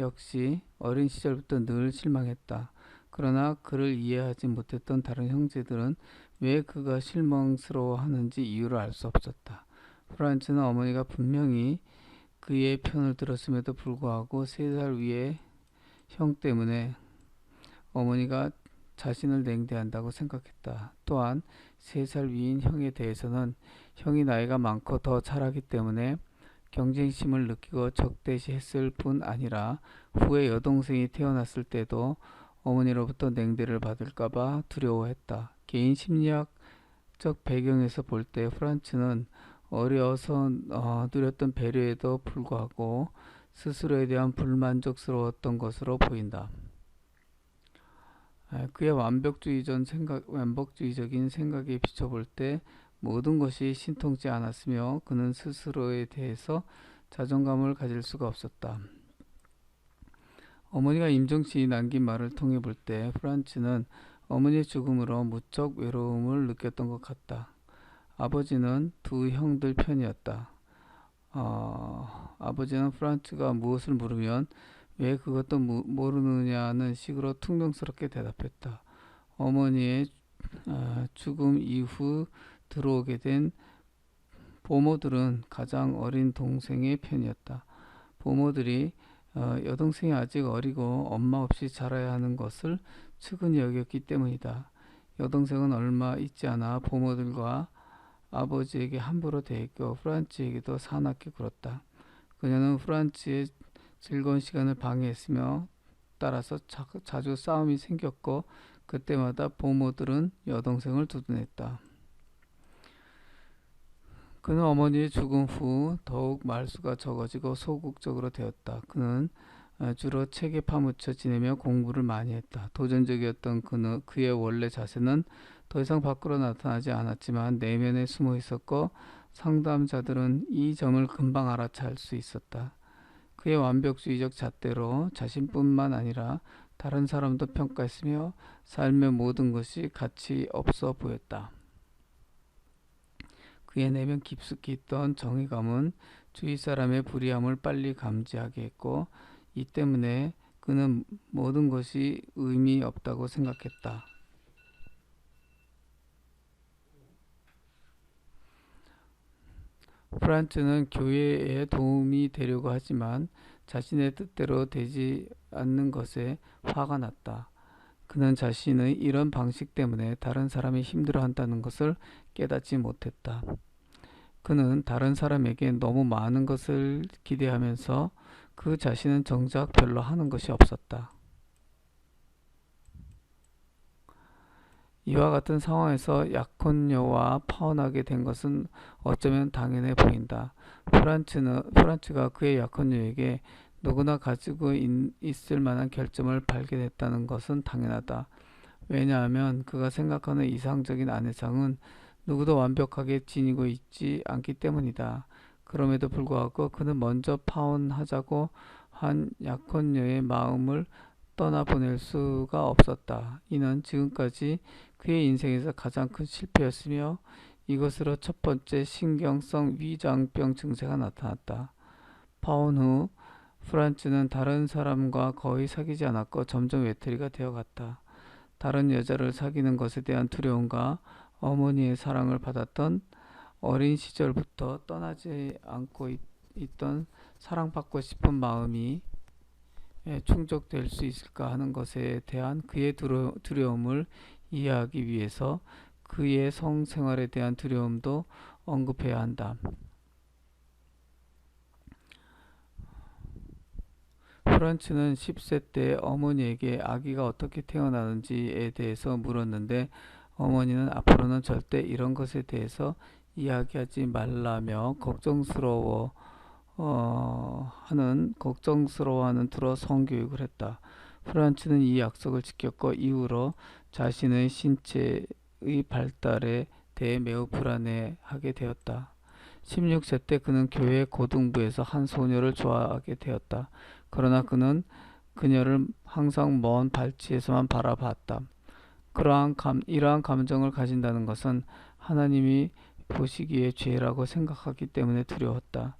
역시 어린 시절부터 늘 실망했다. 그러나 그를 이해하지 못했던 다른 형제들은 왜 그가 실망스러워하는지 이유를 알 수 없었다. 프란츠는 어머니가 분명히 그의 편을 들었음에도 불구하고 3살 위의 형 때문에 어머니가 자신을 냉대한다고 생각했다. 또한 3살 위인 형에 대해서는 형이 나이가 많고 더 잘하기 때문에 경쟁심을 느끼고 적대시했을 뿐 아니라 후에 여동생이 태어났을 때도 어머니로부터 냉대를 받을까봐 두려워했다. 개인 심리학적 배경에서 볼 때 프란츠는 어려서 누렸던 배려에도 불구하고 스스로에 대한 불만족스러웠던 것으로 보인다. 그의 완벽주의적인 생각에 비춰볼 때 모든 것이 신통치 않았으며 그는 스스로에 대해서 자존감을 가질 수가 없었다. 어머니가 임종시 남긴 말을 통해 볼 때 프란츠는 어머니의 죽음으로 무척 외로움을 느꼈던 것 같다. 아버지는 두 형들 편이었다. 아버지는 프란츠가 무엇을 물으면 왜 그것도 모르느냐는 식으로 퉁명스럽게 대답했다. 어머니의 죽음 이후 들어오게 된 보모들은 가장 어린 동생의 편이었다. 보모들이 여동생이 아직 어리고 엄마 없이 자라야 하는 것을 측은히 여겼기 때문이다. 여동생은 얼마 있지 않아 보모들과 아버지에게 함부로 대했고 프란츠에게도 사납게 굴었다. 그녀는 프란츠의 즐거운 시간을 방해했으며 따라서 자주 싸움이 생겼고 그때마다 보모들은 여동생을 두둔했다. 그는 어머니의 죽음 후 더욱 말수가 적어지고 소극적으로 되었다. 그는 주로 책에 파묻혀 지내며 공부를 많이 했다. 도전적이었던 그의 원래 자세는 더 이상 밖으로 나타나지 않았지만 내면에 숨어 있었고 상담자들은 이 점을 금방 알아챌 수 있었다. 그의 완벽주의적 잣대로 자신뿐만 아니라 다른 사람도 평가했으며 삶의 모든 것이 가치 없어 보였다. 그의 내면 깊숙이 있던 정의감은 주위 사람의 불의함을 빨리 감지하게 했고, 이 때문에 그는 모든 것이 의미 없다고 생각했다. 프란츠는 교회에 도움이 되려고 하지만 자신의 뜻대로 되지 않는 것에 화가 났다. 그는 자신의 이런 방식 때문에 다른 사람이 힘들어한다는 것을 깨닫지 못했다. 그는 다른 사람에게 너무 많은 것을 기대하면서 그 자신은 정작 별로 하는 것이 없었다. 이와 같은 상황에서 약혼녀와 파혼하게 된 것은 어쩌면 당연해 보인다. 프란츠가 그의 약혼녀에게 누구나 가지고 있을 만한 결점을 발견했다는 것은 당연하다. 왜냐하면 그가 생각하는 이상적인 아내상은 누구도 완벽하게 지니고 있지 않기 때문이다. 그럼에도 불구하고 그는 먼저 파혼하자고 한 약혼녀의 마음을 떠나보낼 수가 없었다. 이는 지금까지 그의 인생에서 가장 큰 실패였으며 이것으로 첫 번째 신경성 위장병 증세가 나타났다. 파혼 후 프란츠는 다른 사람과 거의 사귀지 않았고 점점 외톨이가 되어갔다. 다른 여자를 사귀는 것에 대한 두려움과 어머니의 사랑을 받았던 어린 시절부터 떠나지 않고 있던 사랑받고 싶은 마음이 충족될 수 있을까 하는 것에 대한 그의 두려움을 이해하기 위해서 그의 성생활에 대한 두려움도 언급해야 한다. 프란츠는 10세 때 어머니에게 아기가 어떻게 태어나는지에 대해서 물었는데 어머니는 앞으로는 절대 이런 것에 대해서 이야기하지 말라며 걱정스러워하는 투로 성교육을 했다. 프란츠는 이 약속을 지켰고 이후로 자신의 신체의 발달에 대해 매우 불안해하게 되었다. 16세 때 그는 교회 고등부에서 한 소녀를 좋아하게 되었다. 그러나 그는 그녀를 항상 먼 발치에서만 바라봤다. 이러한 감정을 가진다는 것은 하나님이 보시기에 죄라고 생각하기 때문에 두려웠다.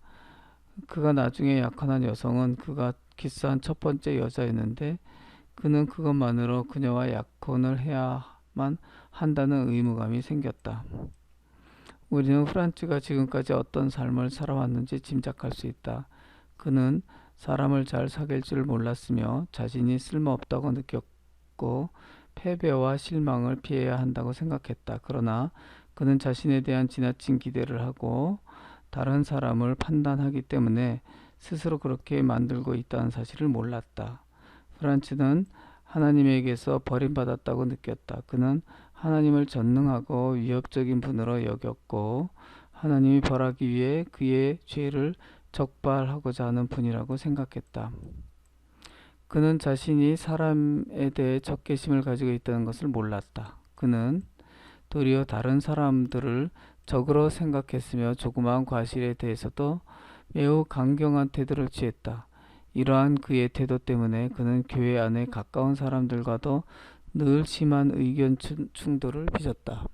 그가 나중에 약혼한 여성은 그가 키스한 첫 번째 여자였는데 그는 그것만으로 그녀와 약혼을 해야만 한다는 의무감이 생겼다. 우리는 프란츠가 지금까지 어떤 삶을 살아왔는지 짐작할 수 있다. 그는 사람을 잘 사귈 줄 몰랐으며 자신이 쓸모없다고 느꼈고 패배와 실망을 피해야 한다고 생각했다. 그러나 그는 자신에 대한 지나친 기대를 하고 다른 사람을 판단하기 때문에 스스로 그렇게 만들고 있다는 사실을 몰랐다. 프란츠는 하나님에게서 버림받았다고 느꼈다. 그는 하나님을 전능하고 위협적인 분으로 여겼고 하나님이 벌하기 위해 그의 죄를 적발하고자 하는 분이라고 생각했다. 그는 자신이 사람에 대해 적개심을 가지고 있다는 것을 몰랐다. 그는 도리어 다른 사람들을 적으로 생각했으며 조그마한 과실에 대해서도 매우 강경한 태도를 취했다. 이러한 그의 태도 때문에 그는 교회 안에 가까운 사람들과도 늘 심한 의견 충돌을 빚었다.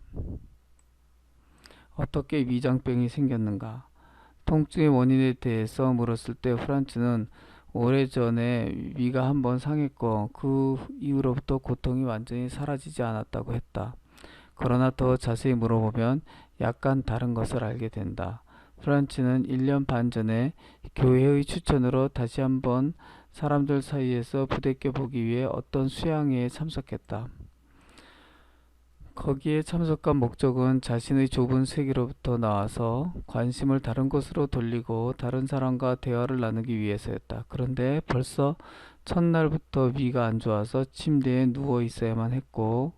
어떻게 위장병이 생겼는가? 통증의 원인에 대해서 물었을 때 프란츠는 오래전에 위가 한번 상했고 그 이후로부터 고통이 완전히 사라지지 않았다고 했다. 그러나 더 자세히 물어보면 약간 다른 것을 알게 된다. 프란츠는 1년 반 전에 교회의 추천으로 다시 한번 사람들 사이에서 부대껴 보기 위해 어떤 수양회에 참석했다. 거기에 참석한 목적은 자신의 좁은 세계로부터 나와서 관심을 다른 곳으로 돌리고 다른 사람과 대화를 나누기 위해서였다. 그런데 벌써 첫날부터 위가 안 좋아서 침대에 누워 있어야만 했고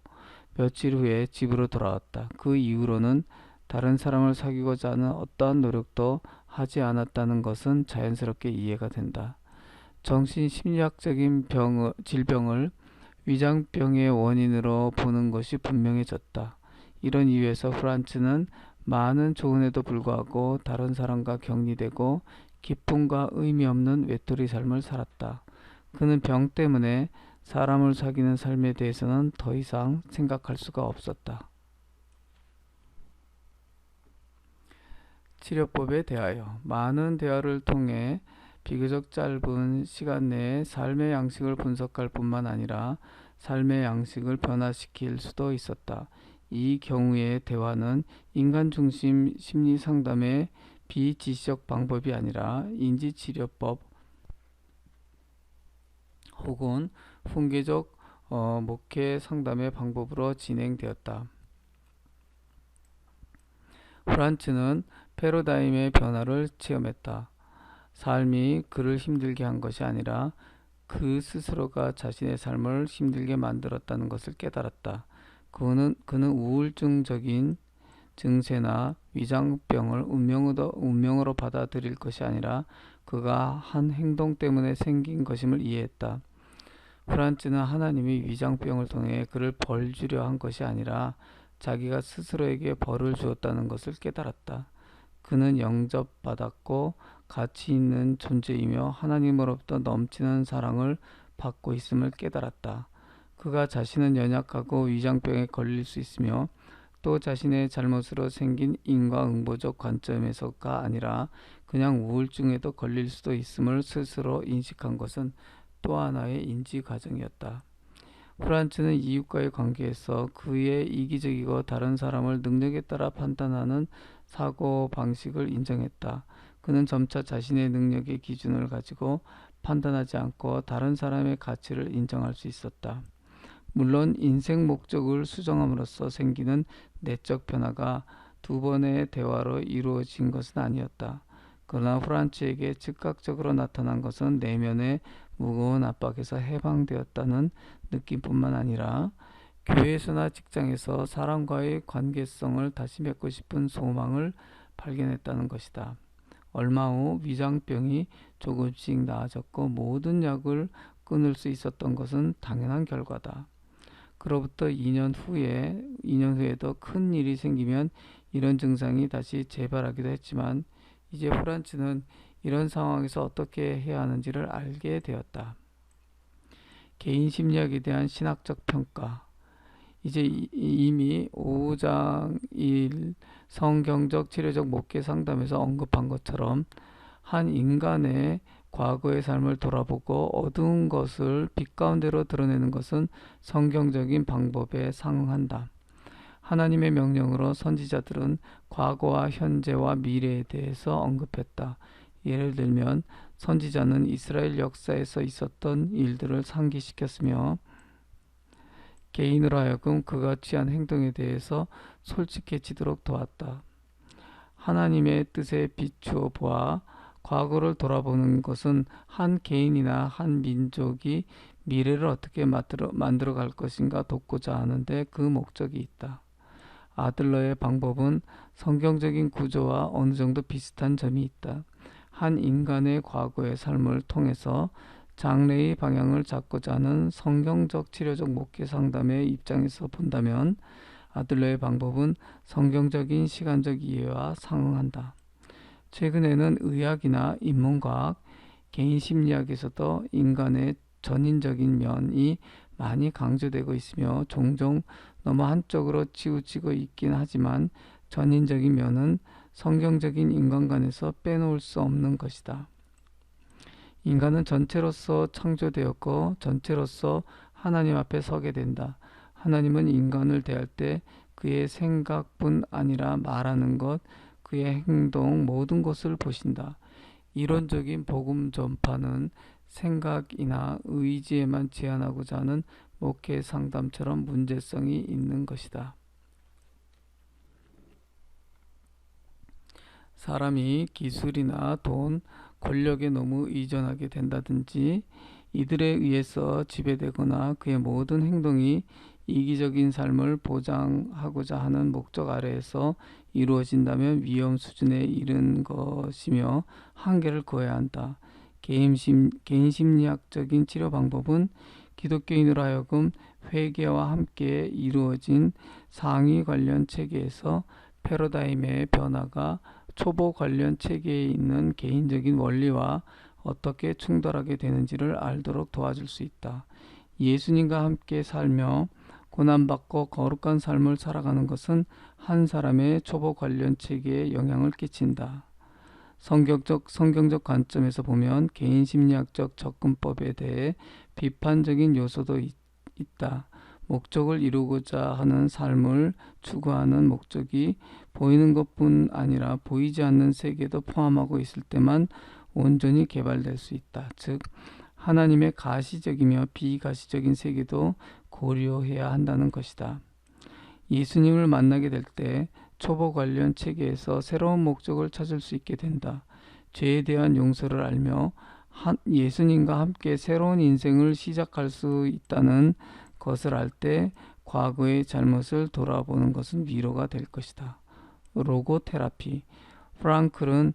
며칠 후에 집으로 돌아왔다. 그 이후로는 다른 사람을 사귀고자 하는 어떠한 노력도 하지 않았다는 것은 자연스럽게 이해가 된다. 정신심리학적인 질병을 위장병의 원인으로 보는 것이 분명해졌다. 이런 이유에서 프란츠는 많은 조언에도 불구하고 다른 사람과 격리되고 기쁨과 의미 없는 외톨이 삶을 살았다. 그는 병 때문에 사람을 사귀는 삶에 대해서는 더 이상 생각할 수가 없었다. 치료법에 대하여 많은 대화를 통해 비교적 짧은 시간 내에 삶의 양식을 분석할 뿐만 아니라 삶의 양식을 변화시킬 수도 있었다. 이 경우의 대화는 인간 중심 심리 상담의 비지적 방법이 아니라 인지치료법 혹은 훈계적 목회 상담의 방법으로 진행되었다. 프란츠는 패러다임의 변화를 체험했다. 삶이 그를 힘들게 한 것이 아니라 그 스스로가 자신의 삶을 힘들게 만들었다는 것을 깨달았다. 그는 우울증적인 증세나 위장병을 운명으로 받아들일 것이 아니라 그가 한 행동 때문에 생긴 것임을 이해했다. 프란츠는 하나님이 위장병을 통해 그를 벌 주려 한 것이 아니라 자기가 스스로에게 벌을 주었다는 것을 깨달았다. 그는 영접받았고 가치 있는 존재이며 하나님으로부터 넘치는 사랑을 받고 있음을 깨달았다. 그가 자신은 연약하고 위장병에 걸릴 수 있으며 또 자신의 잘못으로 생긴 인과응보적 관점에서가 아니라 그냥 우울증에도 걸릴 수도 있음을 스스로 인식한 것은 또 하나의 인지 과정이었다. 프란츠는 이웃과의 관계에서 그의 이기적이고 다른 사람을 능력에 따라 판단하는 사고 방식을 인정했다. 그는 점차 자신의 능력의 기준을 가지고 판단하지 않고 다른 사람의 가치를 인정할 수 있었다. 물론 인생 목적을 수정함으로써 생기는 내적 변화가 두 번의 대화로 이루어진 것은 아니었다. 그러나 프란츠에게 즉각적으로 나타난 것은 내면의 무거운 압박에서 해방되었다는 느낌뿐만 아니라 교회에서나 직장에서 사람과의 관계성을 다시 맺고 싶은 소망을 발견했다는 것이다. 얼마 후 위장병이 조금씩 나아졌고 모든 약을 끊을 수 있었던 것은 당연한 결과다. 그로부터 2년 후에도 큰 일이 생기면 이런 증상이 다시 재발하기도 했지만 이제 프란츠는 이런 상황에서 어떻게 해야 하는지를 알게 되었다. 개인 심리학에 대한 신학적 평가. 이제 이미 5장 1 성경적 치료적 목회 상담에서 언급한 것처럼 한 인간의 과거의 삶을 돌아보고 어두운 것을 빛 가운데로 드러내는 것은 성경적인 방법에 상응한다. 하나님의 명령으로 선지자들은 과거와 현재와 미래에 대해서 언급했다. 예를 들면 선지자는 이스라엘 역사에서 있었던 일들을 상기시켰으며 개인으로 하여금 그가 취한 행동에 대해서 솔직해지도록 도왔다. 하나님의 뜻에 비추어 보아 과거를 돌아보는 것은 한 개인이나 한 민족이 미래를 어떻게 만들어 갈 것인가 돕고자 하는데 그 목적이 있다. 아들러의 방법은 성경적인 구조와 어느 정도 비슷한 점이 있다. 한 인간의 과거의 삶을 통해서 장래의 방향을 잡고자 하는 성경적 치료적 목회 상담의 입장에서 본다면 아들러의 방법은 성경적인 시간적 이해와 상응한다. 최근에는 의학이나 인문과학, 개인 심리학에서도 인간의 전인적인 면이 많이 강조되고 있으며 종종 너무 한쪽으로 치우치고 있긴 하지만 전인적인 면은 성경적인 인간관에서 빼놓을 수 없는 것이다. 인간은 전체로서 창조되었고 전체로서 하나님 앞에 서게 된다. 하나님은 인간을 대할 때 그의 생각뿐 아니라 말하는 것, 그의 행동 모든 것을 보신다. 이론적인 복음 전파는 생각이나 의지에만 제한하고자 하는 목회 상담처럼 문제성이 있는 것이다. 사람이 기술이나 돈, 권력에 너무 의존하게 된다든지 이들에 의해서 지배되거나 그의 모든 행동이 이기적인 삶을 보장하고자 하는 목적 아래에서 이루어진다면 위험 수준에 이른 것이며 한계를 거해야 한다. 개인 심리학적인 치료 방법은 기독교인으로 하여금 회개와 함께 이루어진 상위 관련 체계에서 패러다임의 변화가 초보 관련 체계에 있는 개인적인 원리와 어떻게 충돌하게 되는지를 알도록 도와줄 수 있다. 예수님과 함께 살며 고난받고 거룩한 삶을 살아가는 것은 한 사람의 초보 관련 체계에 영향을 끼친다. 성경적 관점에서 보면 개인 심리학적 접근법에 대해 비판적인 요소도 있다. 목적을 이루고자 하는 삶을 추구하는 목적이 보이는 것뿐 아니라 보이지 않는 세계도 포함하고 있을 때만 온전히 개발될 수 있다. 즉, 하나님의 가시적이며 비가시적인 세계도 고려해야 한다는 것이다. 예수님을 만나게 될 때 초보 관련 체계에서 새로운 목적을 찾을 수 있게 된다. 죄에 대한 용서를 알며 예수님과 함께 새로운 인생을 시작할 수 있다는 것을 알 때 과거의 잘못을 돌아보는 것은 위로가 될 것이다. 로고테라피. 프랑클은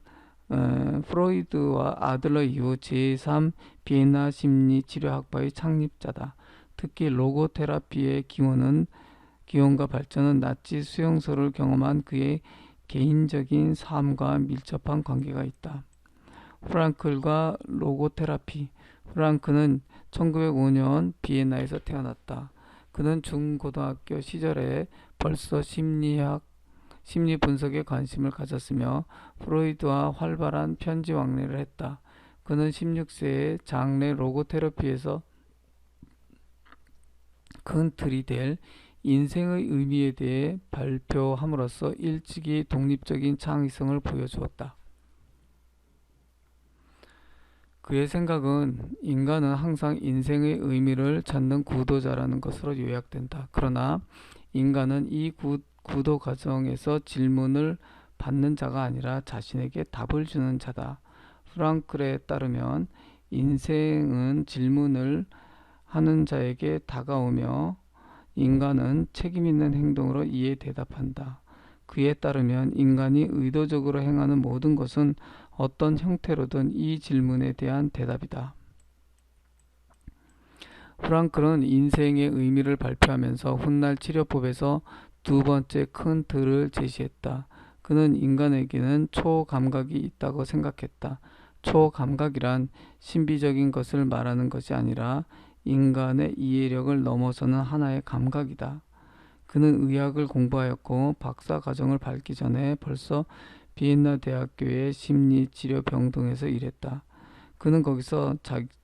프로이드와 아들러 이후 제3 비엔나 심리치료학파의 창립자다. 특히 로고테라피의 기원과 발전은 나치 수용소를 경험한 그의 개인적인 삶과 밀접한 관계가 있다. 프랑클과 로고테라피. 프랑클은 1905년 비엔나에서 태어났다. 그는 중고등학교 시절에 벌써 심리 분석에 관심을 가졌으며 프로이드와 활발한 편지 왕래를 했다. 그는 16세에 장래 로고테라피에서 큰 틀이 될 인생의 의미에 대해 발표함으로써 일찍이 독립적인 창의성을 보여주었다. 그의 생각은 인간은 항상 인생의 의미를 찾는 구도자라는 것으로 요약된다. 그러나 인간은 이 구도 과정에서 질문을 받는 자가 아니라 자신에게 답을 주는 자다. 프랑클에 따르면 인생은 질문을 하는 자에게 다가오며 인간은 책임있는 행동으로 이에 대답한다. 그에 따르면 인간이 의도적으로 행하는 모든 것은 어떤 형태로든 이 질문에 대한 대답이다. 프랑클은 인생의 의미를 발표하면서 훗날 치료법에서 두 번째 큰 틀을 제시했다. 그는 인간에게는 초감각이 있다고 생각했다. 초감각이란 신비적인 것을 말하는 것이 아니라 인간의 이해력을 넘어서는 하나의 감각이다. 그는 의학을 공부하였고 박사 과정을 밟기 전에 벌써 비엔나 대학교의 심리치료 병동에서 일했다. 그는 거기서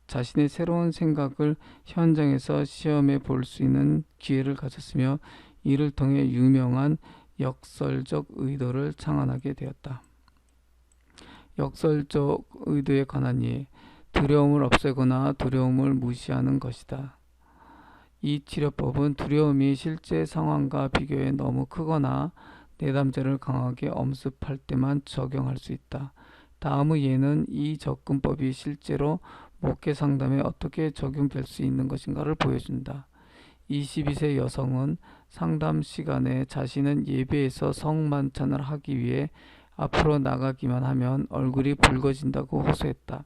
자신의 새로운 생각을 현장에서 시험해 볼 수 있는 기회를 가졌으며 이를 통해 유명한 역설적 의도를 창안하게 되었다. 역설적 의도에 관한 이해. 두려움을 없애거나 두려움을 무시하는 것이다. 이 치료법은 두려움이 실제 상황과 비교해 너무 크거나 내담자를 강하게 엄습할 때만 적용할 수 있다. 다음의 예는 이 접근법이 실제로 목회 상담에 어떻게 적용될 수 있는 것인가를 보여준다. 22세 여성은 상담 시간에 자신은 예배에서 성만찬을 하기 위해 앞으로 나가기만 하면 얼굴이 붉어진다고 호소했다.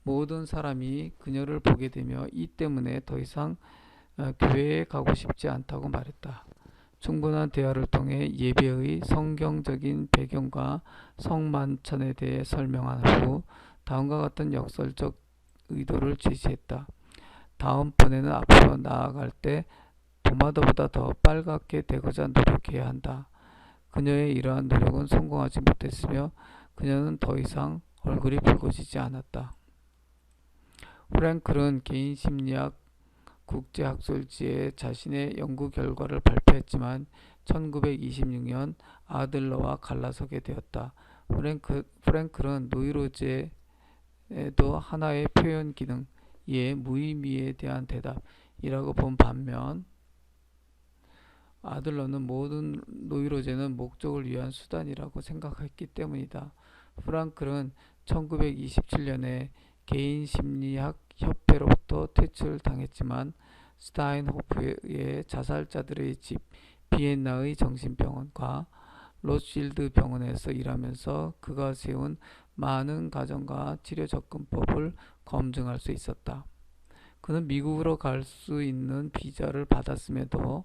모든 사람이 그녀를 보게 되며 이 때문에 더 이상 교회에 가고 싶지 않다고 말했다. 충분한 대화를 통해 예배의 성경적인 배경과 성만찬에 대해 설명한 후 다음과 같은 역설적 의도를 제시했다. 다음번에는 앞으로 나아갈 때 도마도보다 더 빨갛게 되고자 노력해야 한다. 그녀의 이러한 노력은 성공하지 못했으며 그녀는 더 이상 얼굴이 붉어지지 않았다. 프랭클은 개인심리학 국제학술지에 자신의 연구 결과를 발표했지만 1926년 아들러와 갈라서게 되었다. 프랭클은 노이로제에도 하나의 표현 기능, 예, 무의미에 대한 대답이라고 본 반면 아들러는 모든 노이로제는 목적을 위한 수단이라고 생각했기 때문이다. 프랑클은 1927년에 개인심리학 협회로부터 퇴출당했지만 스타인호프의 자살자들의 집 비엔나의 정신병원과 로thschil드 병원에서 일하면서 그가 세운 많은 가정과 치료 접근법을 검증할 수 있었다. 그는 미국으로 갈 수 있는 비자를 받았음에도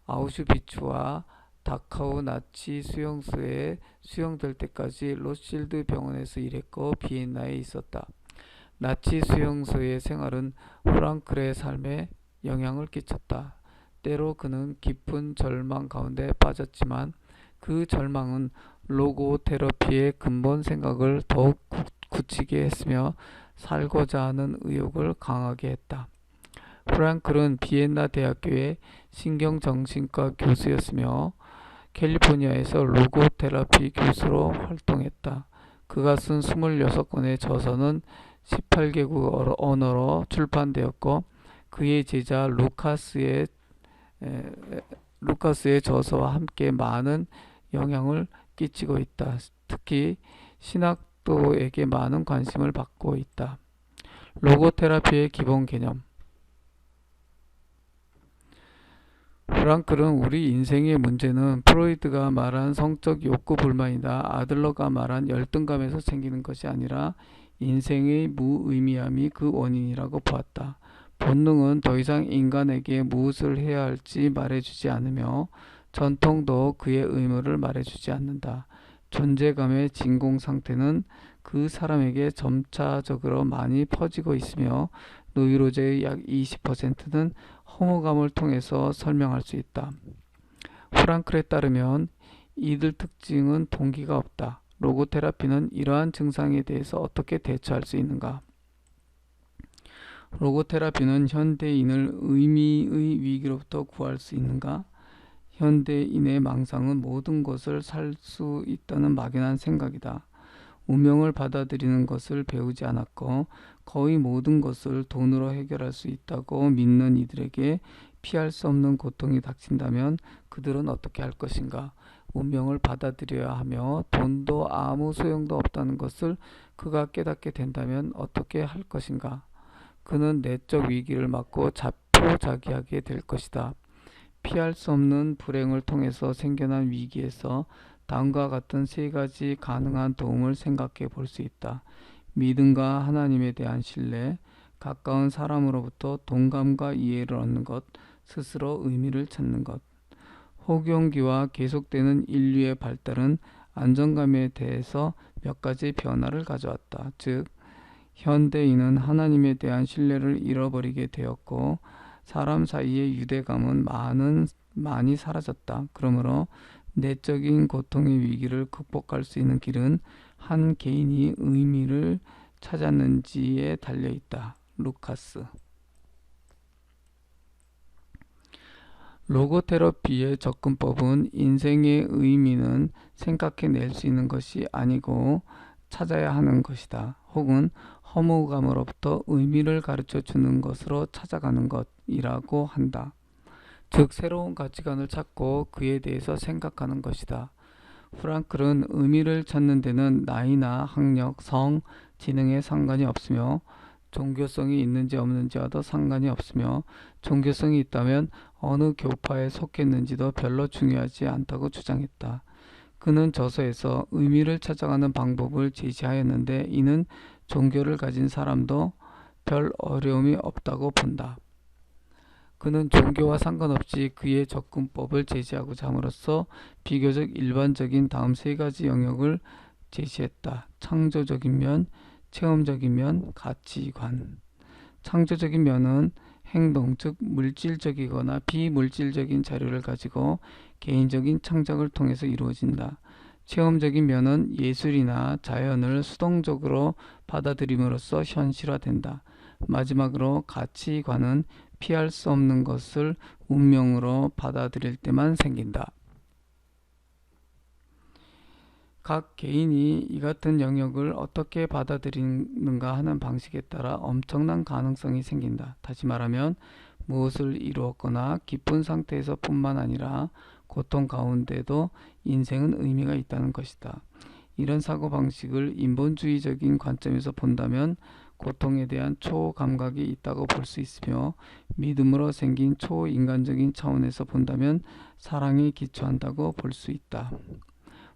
아우슈비츠와 다카우 나치 수용소에 수용될 때까지 로thschil드 병원에서 일했고 비엔나에 있었다. 나치 수용소의 생활은 프랑클의 삶에 영향을 끼쳤다. 때로 그는 깊은 절망 가운데 빠졌지만 그 절망은 로고 테라피의 근본 생각을 더욱 굳히게 했으며 살고자 하는 의욕을 강하게 했다. 프랑클은 비엔나 대학교의 신경정신과 교수였으며 캘리포니아에서 로고 테라피 교수로 활동했다. 그가 쓴 26권의 저서는 18개국 언어로 출판되었고 그의 제자 루카스의 저서와 함께 많은 영향을 끼치고 있다. 특히 신학도에게 많은 관심을 받고 있다. 로고테라피의 기본 개념. 프랑클은 우리 인생의 문제는 프로이드가 말한 성적 욕구 불만이다. 아들러가 말한 열등감에서 생기는 것이 아니라 인생의 무의미함이 그 원인이라고 보았다. 본능은 더 이상 인간에게 무엇을 해야 할지 말해주지 않으며 전통도 그의 의무를 말해주지 않는다. 존재감의 진공 상태는 그 사람에게 점차적으로 많이 퍼지고 있으며 노이로제의 약 20%는 허무감을 통해서 설명할 수 있다. 프랑클에 따르면 이들 특징은 동기가 없다. 로고테라피는 이러한 증상에 대해서 어떻게 대처할 수 있는가? 로고테라피는 현대인을 의미의 위기로부터 구할 수 있는가? 현대인의 망상은 모든 것을 살 수 있다는 막연한 생각이다. 운명을 받아들이는 것을 배우지 않았고 거의 모든 것을 돈으로 해결할 수 있다고 믿는 이들에게 피할 수 없는 고통이 닥친다면 그들은 어떻게 할 것인가? 운명을 받아들여야 하며 돈도 아무 소용도 없다는 것을 그가 깨닫게 된다면 어떻게 할 것인가? 그는 내적 위기를 맞고 자포자기하게 될 것이다. 피할 수 없는 불행을 통해서 생겨난 위기에서 다음과 같은 세 가지 가능한 도움을 생각해 볼 수 있다. 믿음과 하나님에 대한 신뢰, 가까운 사람으로부터 동감과 이해를 얻는 것, 스스로 의미를 찾는 것. 호기용기와 계속되는 인류의 발달은 안정감에 대해서 몇 가지 변화를 가져왔다. 즉, 현대인은 하나님에 대한 신뢰를 잃어버리게 되었고 사람 사이의 유대감은 많이 사라졌다. 그러므로 내적인 고통의 위기를 극복할 수 있는 길은 한 개인이 의미를 찾았는지에 달려있다. 루카스. 로고테라피의 접근법은 인생의 의미는 생각해낼 수 있는 것이 아니고 찾아야 하는 것이다. 혹은 허무감으로부터 의미를 가르쳐 주는 것으로 찾아가는 것이라고 한다. 즉 새로운 가치관을 찾고 그에 대해서 생각하는 것이다. 프랑클은 의미를 찾는 데는 나이나 학력, 성, 지능에 상관이 없으며 종교성이 있는지 없는지와도 상관이 없으며 종교성이 있다면 어느 교파에 속했는지도 별로 중요하지 않다고 주장했다. 그는 저서에서 의미를 찾아가는 방법을 제시하였는데 이는 종교를 가진 사람도 별 어려움이 없다고 본다. 그는 종교와 상관없이 그의 접근법을 제시하고자 함으로써 비교적 일반적인 다음 세 가지 영역을 제시했다. 창조적인 면, 체험적인 면, 가치관. 창조적인 면은 행동, 즉 물질적이거나 비물질적인 자료를 가지고 개인적인 창작을 통해서 이루어진다. 체험적인 면은 예술이나 자연을 수동적으로 받아들임으로써 현실화된다. 마지막으로 가치관은 피할 수 없는 것을 운명으로 받아들일 때만 생긴다. 각 개인이 이 같은 영역을 어떻게 받아들이는가 하는 방식에 따라 엄청난 가능성이 생긴다. 다시 말하면 무엇을 이루었거나 기쁜 상태에서 뿐만 아니라 고통 가운데도 인생은 의미가 있다는 것이다. 이런 사고방식을 인본주의적인 관점에서 본다면 고통에 대한 초감각이 있다고 볼 수 있으며 믿음으로 생긴 초인간적인 차원에서 본다면 사랑에 기초한다고 볼 수 있다.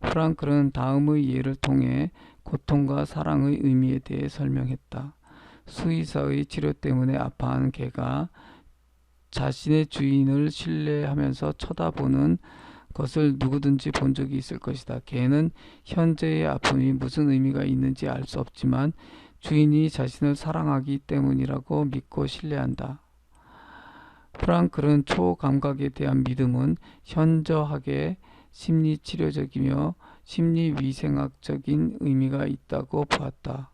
프랑클은 다음의 예를 통해 고통과 사랑의 의미에 대해 설명했다. 수의사의 치료 때문에 아파하는 개가 자신의 주인을 신뢰하면서 쳐다보는 것을 누구든지 본 적이 있을 것이다. 개는 현재의 아픔이 무슨 의미가 있는지 알 수 없지만 주인이 자신을 사랑하기 때문이라고 믿고 신뢰한다. 프랑클은 초감각에 대한 믿음은 현저하게 심리치료적이며 심리위생학적인 의미가 있다고 보았다.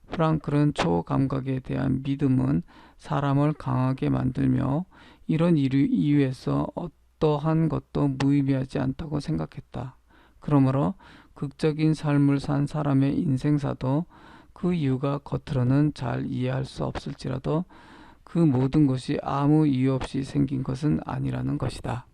프랑클은 초감각에 대한 믿음은 사람을 강하게 만들며 이런 이유에서 어떠한 것도 무의미하지 않다고 생각했다. 그러므로 극적인 삶을 산 사람의 인생사도 그 이유가 겉으로는 잘 이해할 수 없을지라도 그 모든 것이 아무 이유 없이 생긴 것은 아니라는 것이다.